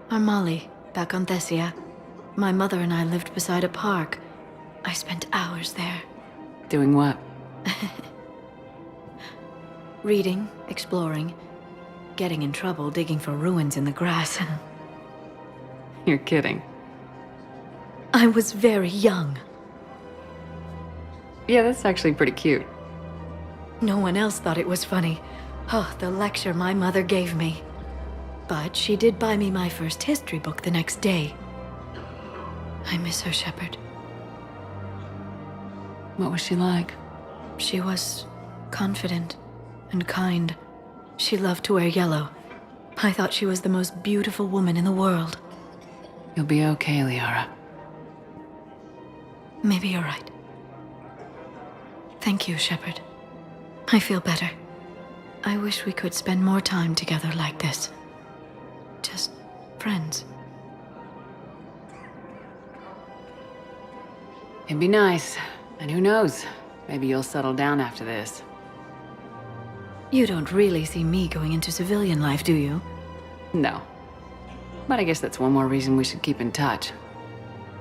Armali, back on Thessia. My mother and I lived beside a park. I spent hours there. Doing what? Reading, exploring, getting in trouble digging for ruins in the grass. You're kidding. I was very young. Yeah, that's actually pretty cute. No one else thought it was funny. Oh, the lecture my mother gave me. But she did buy me my first history book the next day. I miss her, Shepard. What was she like? She was confident and kind. She loved to wear yellow. I thought she was the most beautiful woman in the world. You'll be okay, Liara. Maybe you're right. Thank you, Shepard. I feel better. I wish we could spend more time together like this. Just friends. It'd be nice. And who knows? Maybe you'll settle down after this. You don't really see me going into civilian life, do you? No. But I guess that's one more reason we should keep in touch.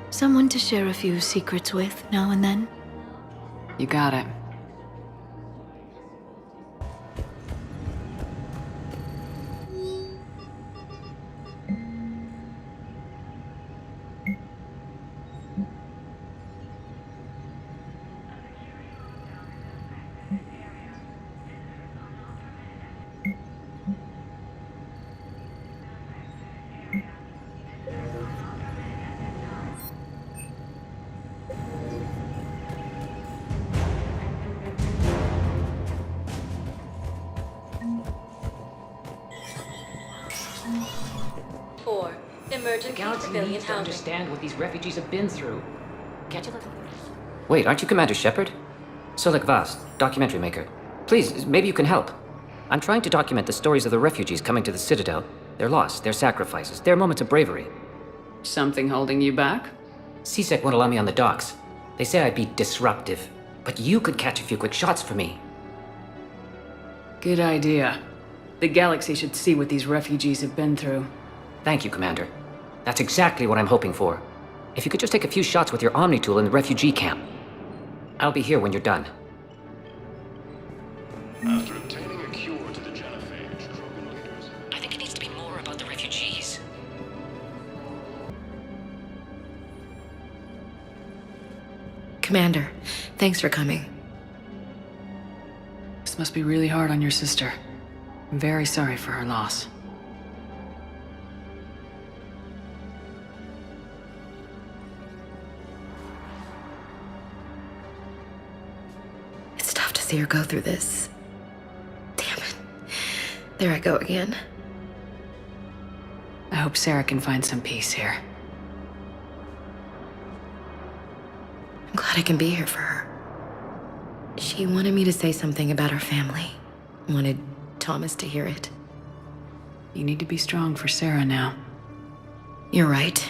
Someone to share a few secrets with now and then? You got it. Galaxy needs to understand what these refugees have been through. Can't you let them... Wait, aren't you Commander Shepard? Solek Vast, documentary maker. Please, maybe you can help. I'm trying to document the stories of the refugees coming to the Citadel. Their loss, their sacrifices, their moments of bravery. Something holding you back? C-Sec won't allow me on the docks. They say I'd be disruptive. But you could catch a few quick shots for me. Good idea. The galaxy should see what these refugees have been through. Thank you, Commander. That's exactly what I'm hoping for. If you could just take a few shots with your Omni tool in the refugee camp. I'll be here when you're done. After obtaining a cure to the genophage, Krogan leaders... I think it needs to be more about the refugees. Commander, thanks for coming. This must be really hard on your sister. I'm very sorry for her loss. It's tough to see her go through this. Damn it. There I go again. I hope Sarah can find some peace here. I'm glad I can be here for her. She wanted me to say something about her family. Wanted Thomas to hear it. You need to be strong for Sarah now. You're right.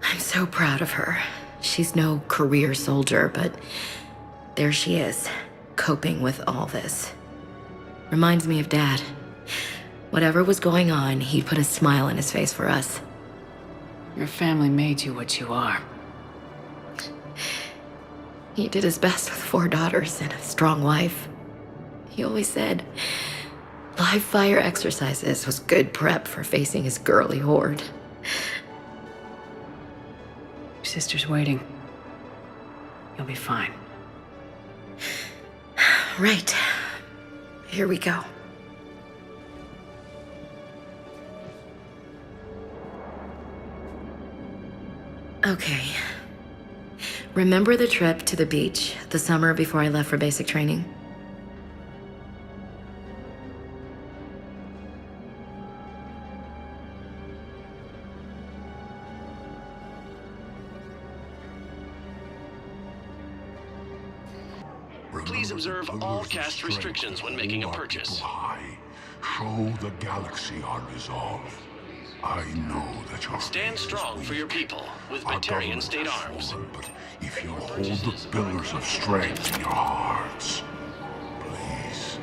I'm so proud of her. She's no career soldier, but there she is, coping with all this. Reminds me of Dad. Whatever was going on, he'd put a smile on his face for us. Your family made you what you are. He did his best with 4 daughters and a strong wife. He always said live fire exercises was good prep for facing his girly horde. Your sister's waiting. You'll be fine. Right. Here we go. Okay. Remember the trip to the beach the summer before I left for basic training? Please observe all cast restrictions when making a purchase. Show the galaxy our resolve. I know that you're... Stand strong for your people with Batarian state arms. But if you hold the pillars of strength in your hearts, please.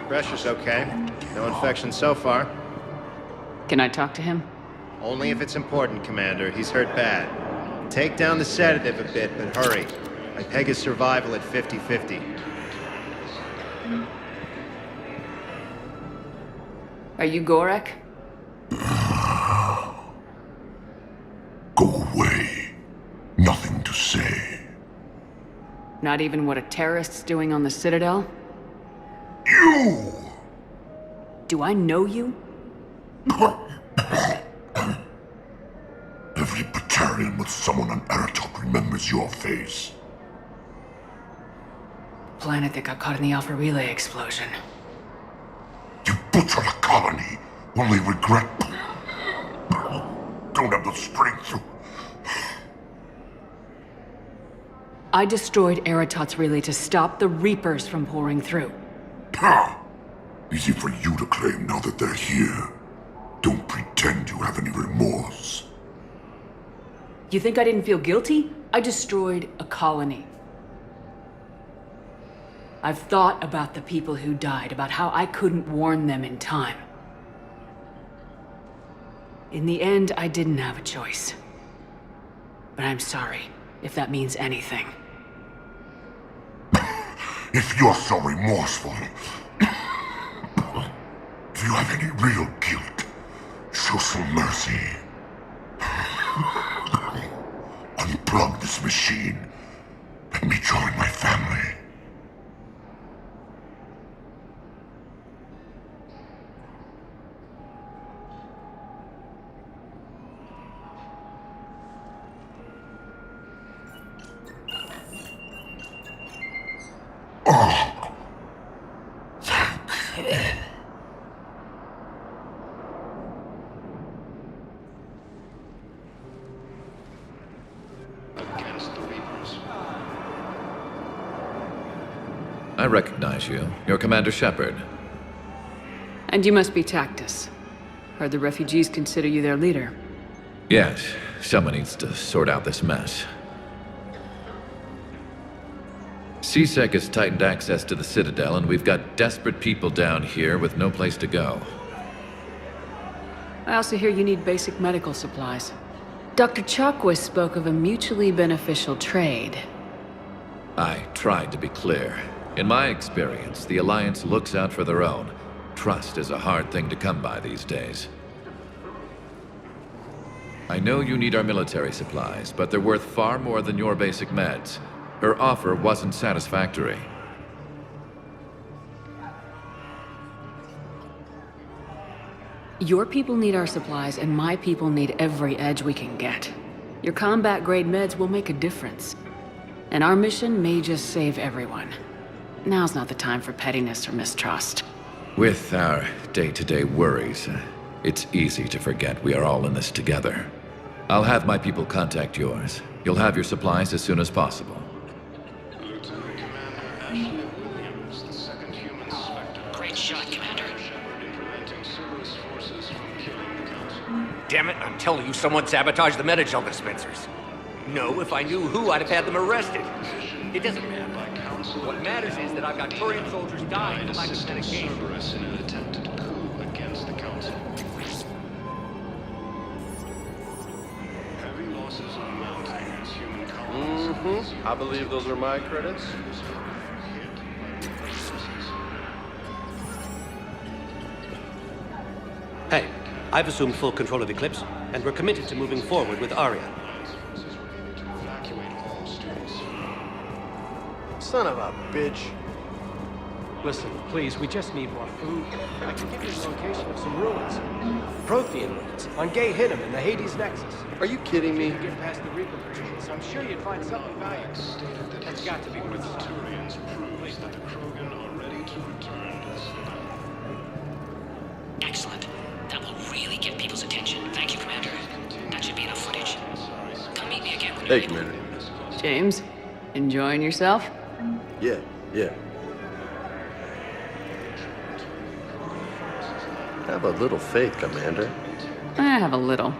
Pressure's okay. No infection so far. Can I talk to him? Only if it's important, Commander. He's hurt bad. Take down the sedative a bit, but hurry. I peg his survival at 50-50. Are you Gorak? Go away. Nothing to say. Not even what a terrorist's doing on the Citadel? You! Do I know you? Every Batarian with someone on Aratok remembers your face. Planet that got caught in the Alpha Relay explosion. You butchered a colony, only regret... Don't have the strength to... I destroyed Eratot's relay to stop the Reapers from pouring through. Easy for you to claim now that they're here. Don't pretend you have any remorse. You think I didn't feel guilty? I destroyed a colony. I've thought about the people who died, about how I couldn't warn them in time. In the end, I didn't have a choice. But I'm sorry, if that means anything. If you're so remorseful, if you have any real guilt, show some mercy. Unplug this machine. Let me join my family. I recognize you. You're Commander Shepard. And you must be Tactus. Heard the refugees consider you their leader. Yes, someone needs to sort out this mess. CSEC has tightened access to the Citadel, and we've got desperate people down here with no place to go. I also hear you need basic medical supplies. Dr. Chakwas spoke of a mutually beneficial trade. I tried to be clear. In my experience, the Alliance looks out for their own. Trust is a hard thing to come by these days. I know you need our military supplies, but they're worth far more than your basic meds. Her offer wasn't satisfactory. Your people need our supplies, and my people need every edge we can get. Your combat-grade meds will make a difference. And our mission may just save everyone. Now's not the time for pettiness or mistrust. With our day-to-day worries, it's easy to forget we are all in this together. I'll have my people contact yours. You'll have your supplies as soon as possible. Lieutenant Commander Ashley Williams, the second human Spectre. Great shot, Commander. In preventing Cerberus forces from killing the Council. Damn it, I'm telling you, someone sabotaged the Metagel dispensers. No, if I knew who, I'd have had them arrested. It doesn't matter. What matters is that I've got Turian soldiers dying from lack of medication. Cerberus in an attempted coup against the Council. Heavy losses are mounting as human colonies. I believe those are my credits. Hey, I've assumed full control of Eclipse, and we're committed to moving forward with Aria. Son of a bitch. Listen, please, we just need more food. I can give you the location of some ruins. Prothean ruins, on Gay Hinnom in the Hades Nexus. Are you kidding me? If you get past the Reaper patrols, I'm sure you'd find something valuable. That's got to be worth the Turians proves that the Krogan are ready to return to the Citadel. Excellent. That will really get people's attention. Thank you, Commander. That should be enough footage. Come meet me again when you're Hey, Commander. James, enjoying yourself? Yeah. Have a little faith, Commander. I have a little.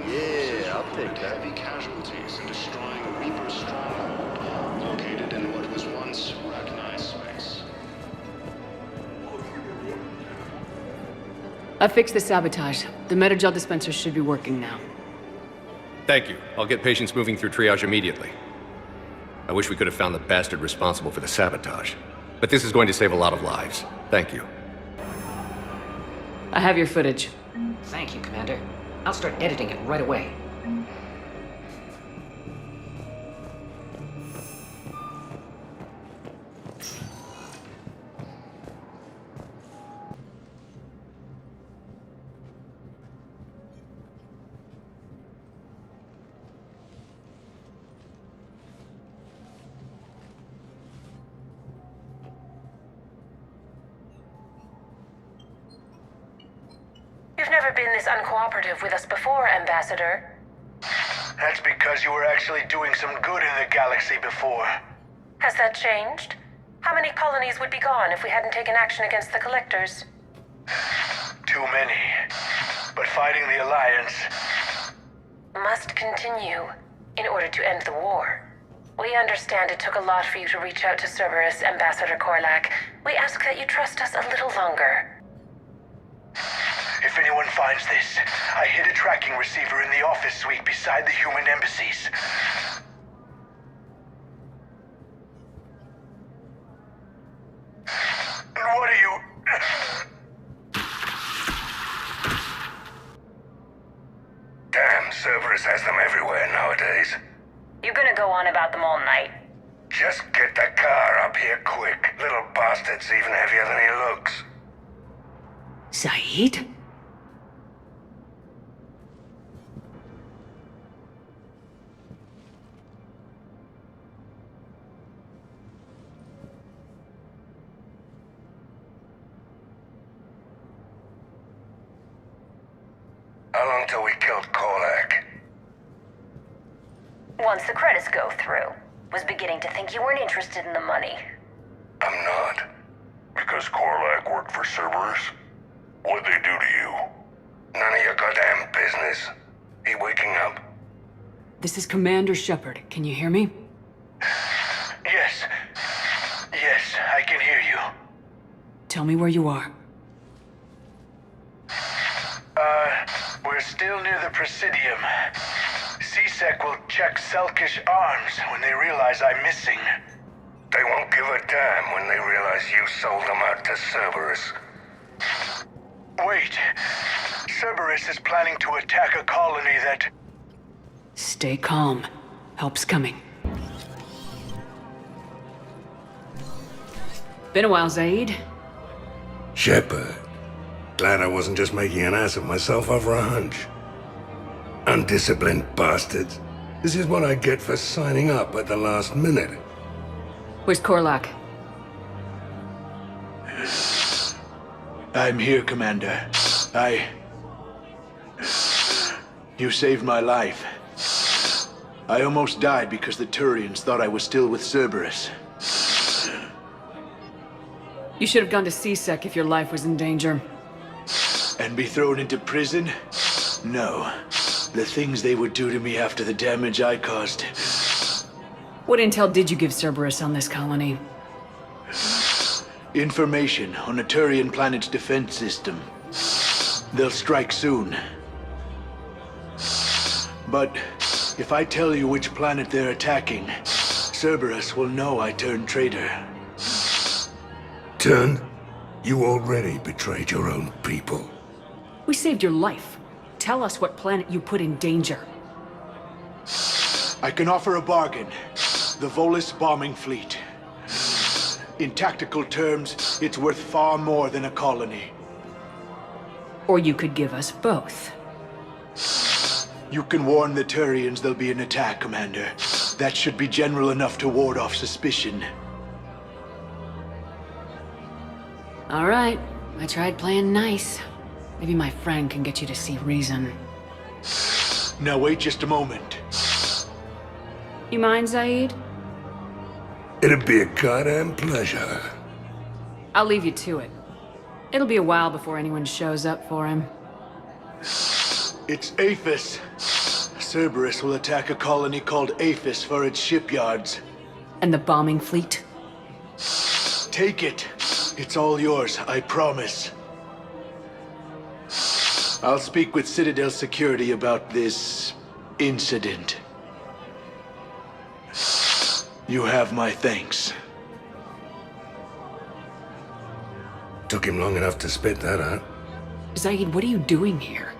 Yeah, I'll take that. Heavy casualties in destroying a Reaper stronghold located in what was once recognized space. I fixed the sabotage. The Metagel dispensers should be working now. Thank you. I'll get patients moving through triage immediately. I wish we could have found the bastard responsible for the sabotage. But this is going to save a lot of lives. Thank you. I have your footage. Thank you, Commander. I'll start editing it right away. You've never been this uncooperative with us before, Ambassador. That's because you were actually doing some good in the galaxy before. Has that changed? How many colonies would be gone if we hadn't taken action against the Collectors? Too many. But fighting the Alliance must continue in order to end the war. We understand it took a lot for you to reach out to Cerberus, Ambassador Korlak. We ask that you trust us a little longer. If anyone finds this, I hid a tracking receiver in the office suite beside the human embassies. What are you... Damn, Cerberus has them everywhere nowadays. You gonna go on about them all night? Just get the car up here quick. Little bastard's even heavier than he looks. Zaeed? How long till we killed Korlak? Once the credits go through. Was beginning to think you weren't interested in the money. I'm not. Because Korlak worked for Cerberus? What'd they do to you? None of your goddamn business. He waking up? This is Commander Shepard. Can you hear me? Yes. Yes, I can hear you. Tell me where you are. We're still near the Presidium. C-Sec will check Selkish arms when they realize I'm missing. They won't give a damn when they realize you sold them out to Cerberus. Wait. Cerberus is planning to attack a colony that... Stay calm. Help's coming. Been a while, Zaeed. Shepard. Glad I wasn't just making an ass of myself over a hunch. Undisciplined bastards. This is what I get for signing up at the last minute. Where's Korlak? I'm here, Commander. You saved my life. I almost died because the Turians thought I was still with Cerberus. You should have gone to C-Sec if your life was in danger. And be thrown into prison? No. The things they would do to me after the damage I caused. What intel did you give Cerberus on this colony? Information on a Turian planet's defense system. They'll strike soon. But if I tell you which planet they're attacking, Cerberus will know I turned traitor. Turned? You already betrayed your own people. We saved your life. Tell us what planet you put in danger. I can offer a bargain. The Volus bombing fleet. In tactical terms, it's worth far more than a colony. Or you could give us both. You can warn the Turians there'll be an attack, Commander. That should be general enough to ward off suspicion. All right. I tried playing nice. Maybe my friend can get you to see reason. Now wait just a moment. You mind, Zaeed? It'd be a goddamn pleasure. I'll leave you to it. It'll be a while before anyone shows up for him. It's Aphis. Cerberus will attack a colony called Aphis for its shipyards. And the bombing fleet? Take it. It's all yours, I promise. I'll speak with Citadel security about this incident. You have my thanks. Took him long enough to spit that out. Zaeed, what are you doing here?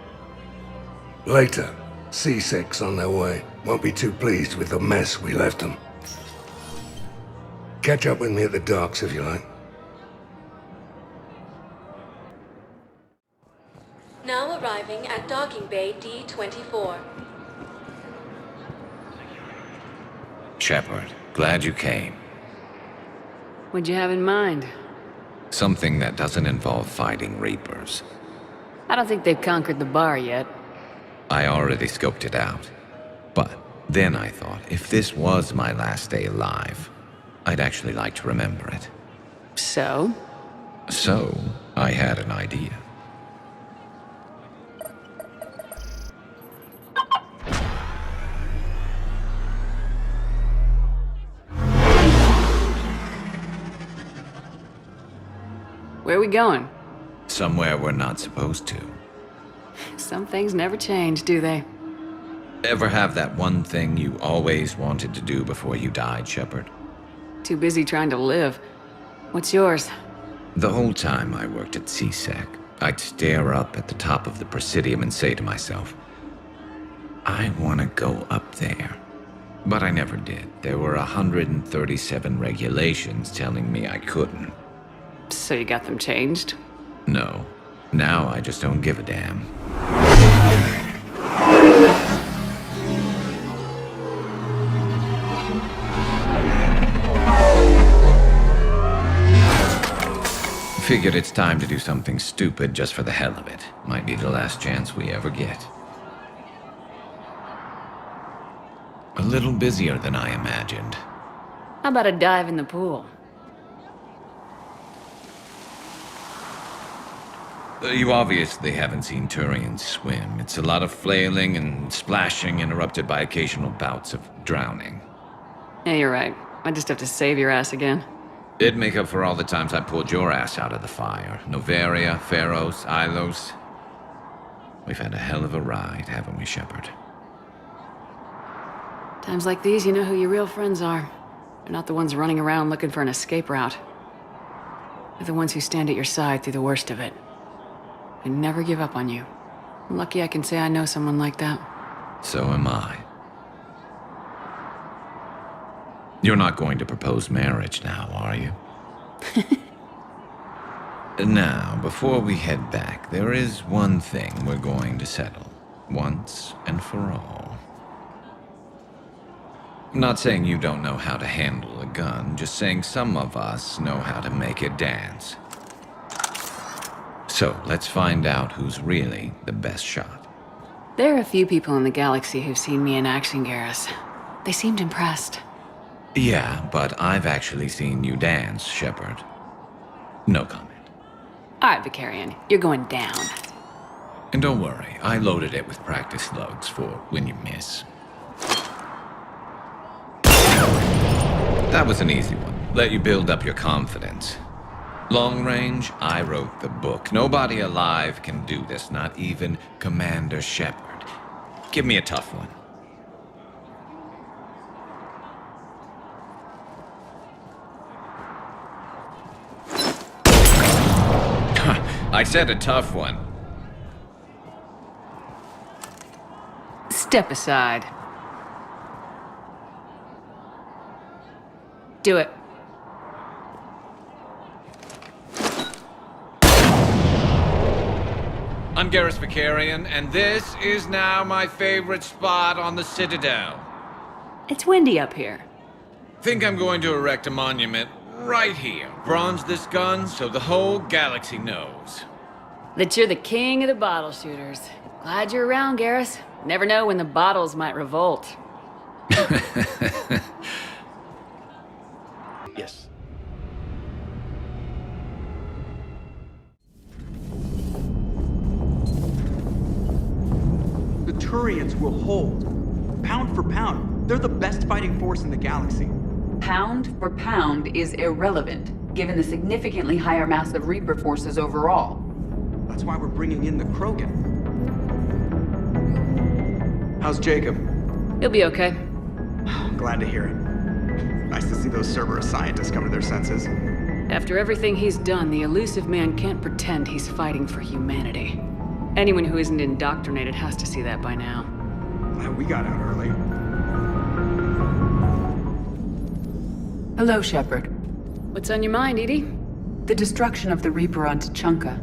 Later. C6 on their way. Won't be too pleased with the mess we left them. Catch up with me at the docks if you like. Now arriving at docking bay D-24. Shepard, glad you came. What'd you have in mind? Something that doesn't involve fighting Reapers. I don't think they've conquered the bar yet. I already scoped it out. But then I thought, if this was my last day alive, I'd actually like to remember it. So? So, I had an idea. Where are we going? Somewhere we're not supposed to. Some things never change, do they? Ever have that one thing you always wanted to do before you died, Shepard? Too busy trying to live. What's yours? The whole time I worked at C-Sec, I'd stare up at the top of the Presidium and say to myself, I want to go up there. But I never did. There were 137 regulations telling me I couldn't. So you got them changed? No. Now I just don't give a damn. Figured it's time to do something stupid just for the hell of it. Might be the last chance we ever get. A little busier than I imagined. How about a dive in the pool? You obviously haven't seen Turians swim. It's a lot of flailing and splashing interrupted by occasional bouts of drowning. Yeah, you're right. I just have to save your ass again. It'd make up for all the times I pulled your ass out of the fire. Noveria, Pharos, Ilos. We've had a hell of a ride, haven't we, Shepard? Times like these, you know who your real friends are. They're not the ones running around looking for an escape route. They're the ones who stand at your side through the worst of it. They never give up on you. I'm lucky I can say I know someone like that. So am I. You're not going to propose marriage now, are you? Now, before we head back, there is one thing we're going to settle. Once and for all. I'm not saying you don't know how to handle a gun, just saying some of us know how to make it dance. So, let's find out who's really the best shot. There are a few people in the galaxy who've seen me in action, Garrus. They seemed impressed. Yeah, but I've actually seen you dance, Shepard. No comment. All right, Vicarian, you're going down. And don't worry, I loaded it with practice slugs for when you miss. That was an easy one. Let you build up your confidence. Long range, I wrote the book. Nobody alive can do this, not even Commander Shepard. Give me a tough one. I said a tough one. Step aside. Do it. I'm Garrus Vicarian, and this is now my favorite spot on the Citadel. It's windy up here. Think I'm going to erect a monument right here. Bronze this gun so the whole galaxy knows. That you're the king of the bottle shooters. Glad you're around, Garrus. Never know when the bottles might revolt. Yes. The Turians will hold. Pound for pound, they're the best fighting force in the galaxy. Pound for pound is irrelevant, given the significantly higher mass of Reaper forces overall. That's why we're bringing in the Krogan. How's Jacob? He'll be okay. Glad to hear it. Nice to see those Cerberus scientists come to their senses. After everything he's done, the elusive man can't pretend he's fighting for humanity. Anyone who isn't indoctrinated has to see that by now. Glad we got out early. Hello, Shepard. What's on your mind, Edie? The destruction of the Reaper on Tuchanka.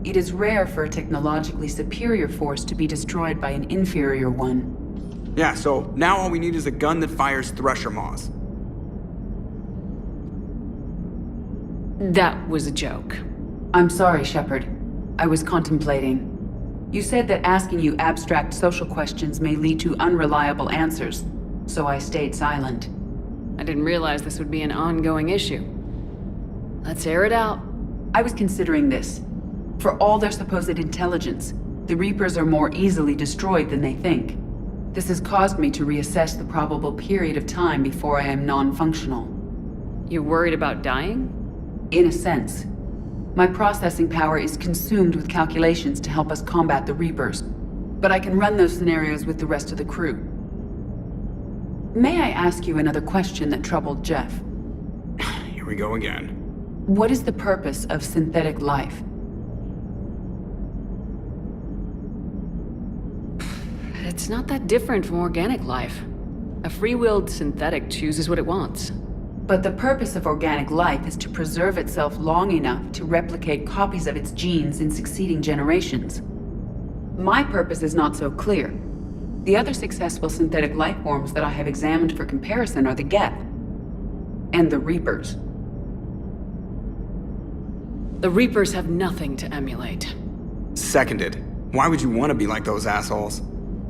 It is rare for a technologically superior force to be destroyed by an inferior one. Yeah, so now all we need is a gun that fires Thresher Maws. That was a joke. I'm sorry, Shepard. I was contemplating. You said that asking you abstract social questions may lead to unreliable answers, so I stayed silent. I didn't realize this would be an ongoing issue. Let's air it out. I was considering this. For all their supposed intelligence, the Reapers are more easily destroyed than they think. This has caused me to reassess the probable period of time before I am non-functional. You're worried about dying? In a sense. My processing power is consumed with calculations to help us combat the Reapers, but I can run those scenarios with the rest of the crew. May I ask you another question that troubled Jeff? Here we go again. What is the purpose of synthetic life? It's not that different from organic life. A free-willed synthetic chooses what it wants. But the purpose of organic life is to preserve itself long enough to replicate copies of its genes in succeeding generations. My purpose is not so clear. The other successful synthetic life forms that I have examined for comparison are the Geth and the Reapers. The Reapers have nothing to emulate. Seconded. Why would you want to be like those assholes?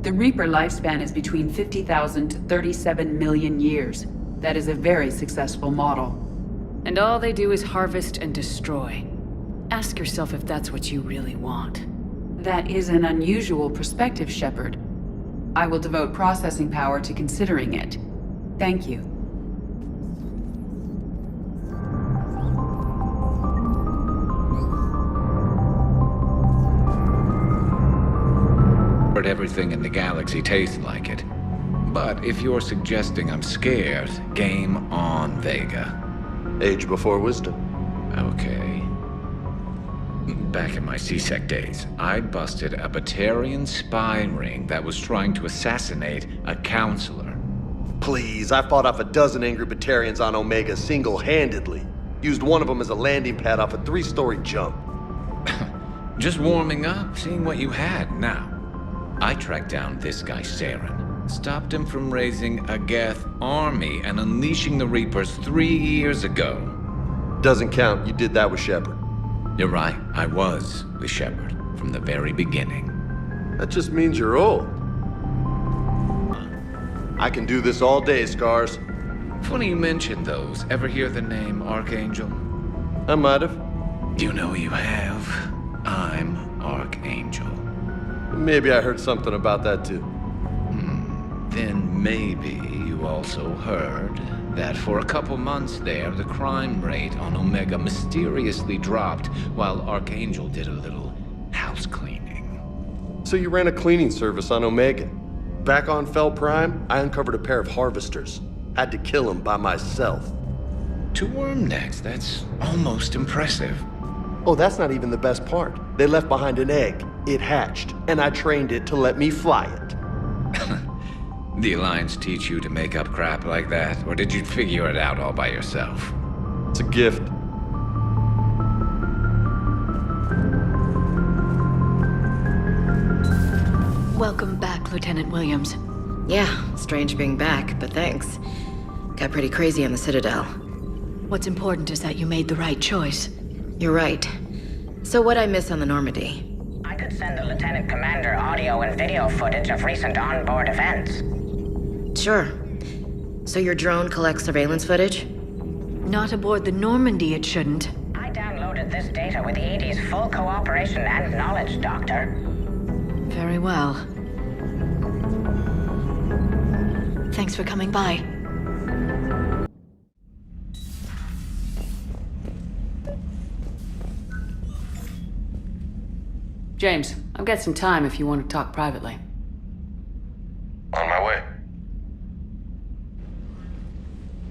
The Reaper lifespan is between 50,000 to 37 million years. That is a very successful model. And all they do is harvest and destroy. Ask yourself if that's what you really want. That is an unusual perspective, Shepard. I will devote processing power to considering it. Thank you. Everything in the galaxy tastes like it. But if you're suggesting I'm scared, game on, Vega. Age before wisdom. Okay. Back in my C-Sec days, I busted a Batarian spy ring that was trying to assassinate a counselor. Please, I fought off a dozen angry Batarians on Omega single-handedly. Used one of them as a landing pad off a 3-story jump. Just warming up, seeing what you had now. I tracked down this guy, Saren. Stopped him from raising a Geth army and unleashing the Reapers 3 years ago. Doesn't count. You did that with Shepard. You're right. I was with Shepard from the very beginning. That just means you're old. I can do this all day, Scars. Funny you mentioned those. Ever hear the name Archangel? I might have. You know you have. I'm Archangel. Maybe I heard something about that too. Then maybe you also heard that for a couple months there, the crime rate on Omega mysteriously dropped while Archangel did a little house cleaning. So you ran a cleaning service on Omega. Back on Fel Prime, I uncovered a pair of harvesters. Had to kill them by myself. 2 worm necks, that's almost impressive. Oh, that's not even the best part. They left behind an egg. It hatched, and I trained it to let me fly it. The Alliance teach you to make up crap like that, or did you figure it out all by yourself? It's a gift. Welcome back, Lieutenant Williams. Yeah, strange being back, but thanks. Got pretty crazy on the Citadel. What's important is that you made the right choice. You're right. So what'd I miss on the Normandy? I could send the Lieutenant Commander audio and video footage of recent onboard events. Sure. So your drone collects surveillance footage? Not aboard the Normandy, it shouldn't. I downloaded this data with EDI's full cooperation and knowledge, Doctor. Very well. Thanks for coming by. James, I've got some time if you want to talk privately. On my way.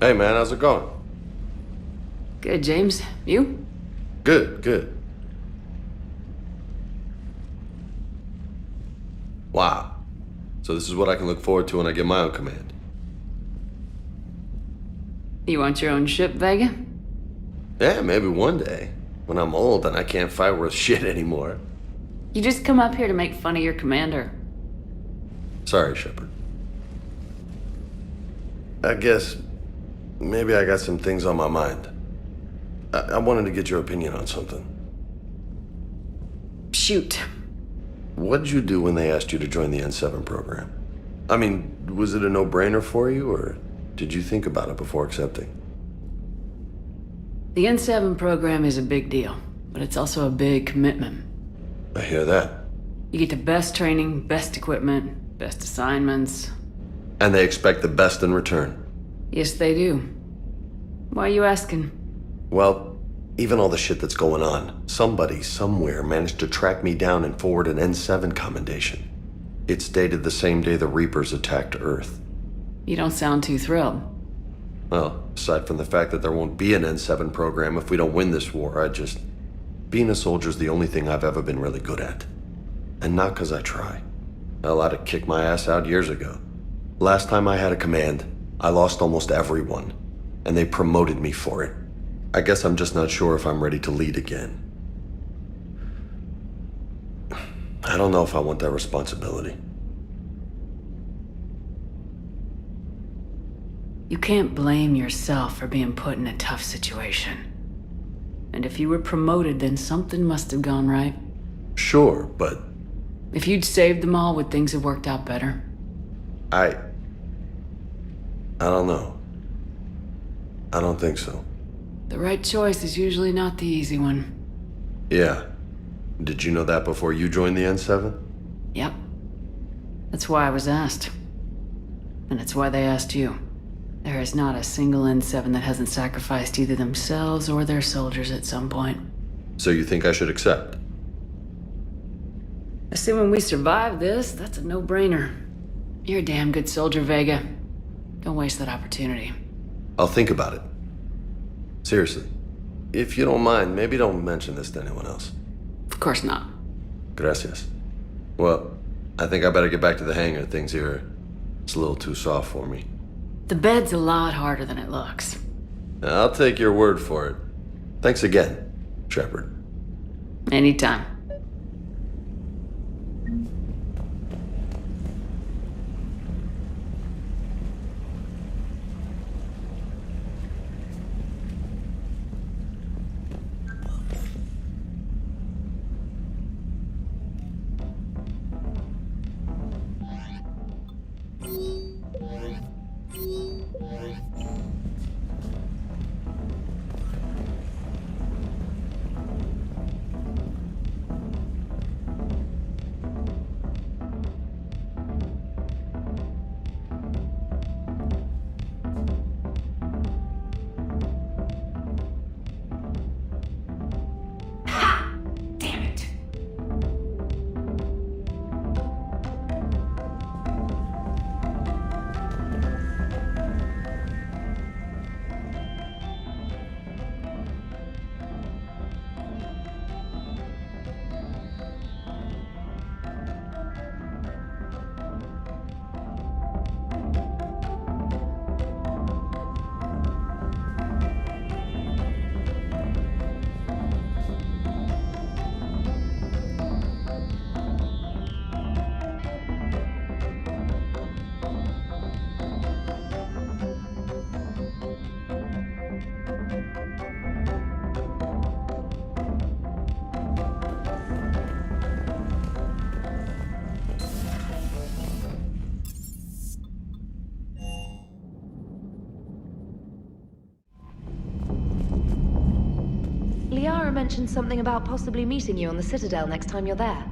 Hey man, how's it going? Good, James. You? Good, good. Wow. So this is what I can look forward to when I get my own command. You want your own ship, Vega? Yeah, maybe one day. When I'm old and I can't fight worth shit anymore. You just come up here to make fun of your commander. Sorry, Shepard. I guess maybe I got some things on my mind. I wanted to get your opinion on something. Shoot. What'd you do when they asked you to join the N7 program? I mean, was it a no-brainer for you, or did you think about it before accepting? The N7 program is a big deal, but it's also a big commitment. I hear that. You get the best training, best equipment, best assignments. And they expect the best in return. Yes, they do. Why are you asking? Well, even all the shit that's going on, somebody somewhere managed to track me down and forward an N7 commendation. It's dated the same day the Reapers attacked Earth. You don't sound too thrilled. Well, aside from the fact that there won't be an N7 program if we don't win this war, being a soldier's the only thing I've ever been really good at. And not 'cause I try. Hell, I'd have kicked my ass out years ago. Last time I had a command, I lost almost everyone, and they promoted me for it. I guess I'm just not sure if I'm ready to lead again. I don't know if I want that responsibility. You can't blame yourself for being put in a tough situation. And if you were promoted, then something must have gone right. Sure, but... If you'd saved them all, would things have worked out better? I don't know. I don't think so. The right choice is usually not the easy one. Yeah. Did you know that before you joined the N7? Yep. That's why I was asked. And it's why they asked you. There is not a single N7 that hasn't sacrificed either themselves or their soldiers at some point. So you think I should accept? Assuming we survive this, that's a no-brainer. You're a damn good soldier, Vega. Don't waste that opportunity. I'll think about it. Seriously. If you don't mind, maybe don't mention this to anyone else. Of course not. Gracias. Well, I think I better get back to the hangar. Things here, it's a little too soft for me. The bed's a lot harder than it looks. I'll take your word for it. Thanks again, Shepard. Anytime. Liara mentioned something about possibly meeting you on the Citadel next time you're there.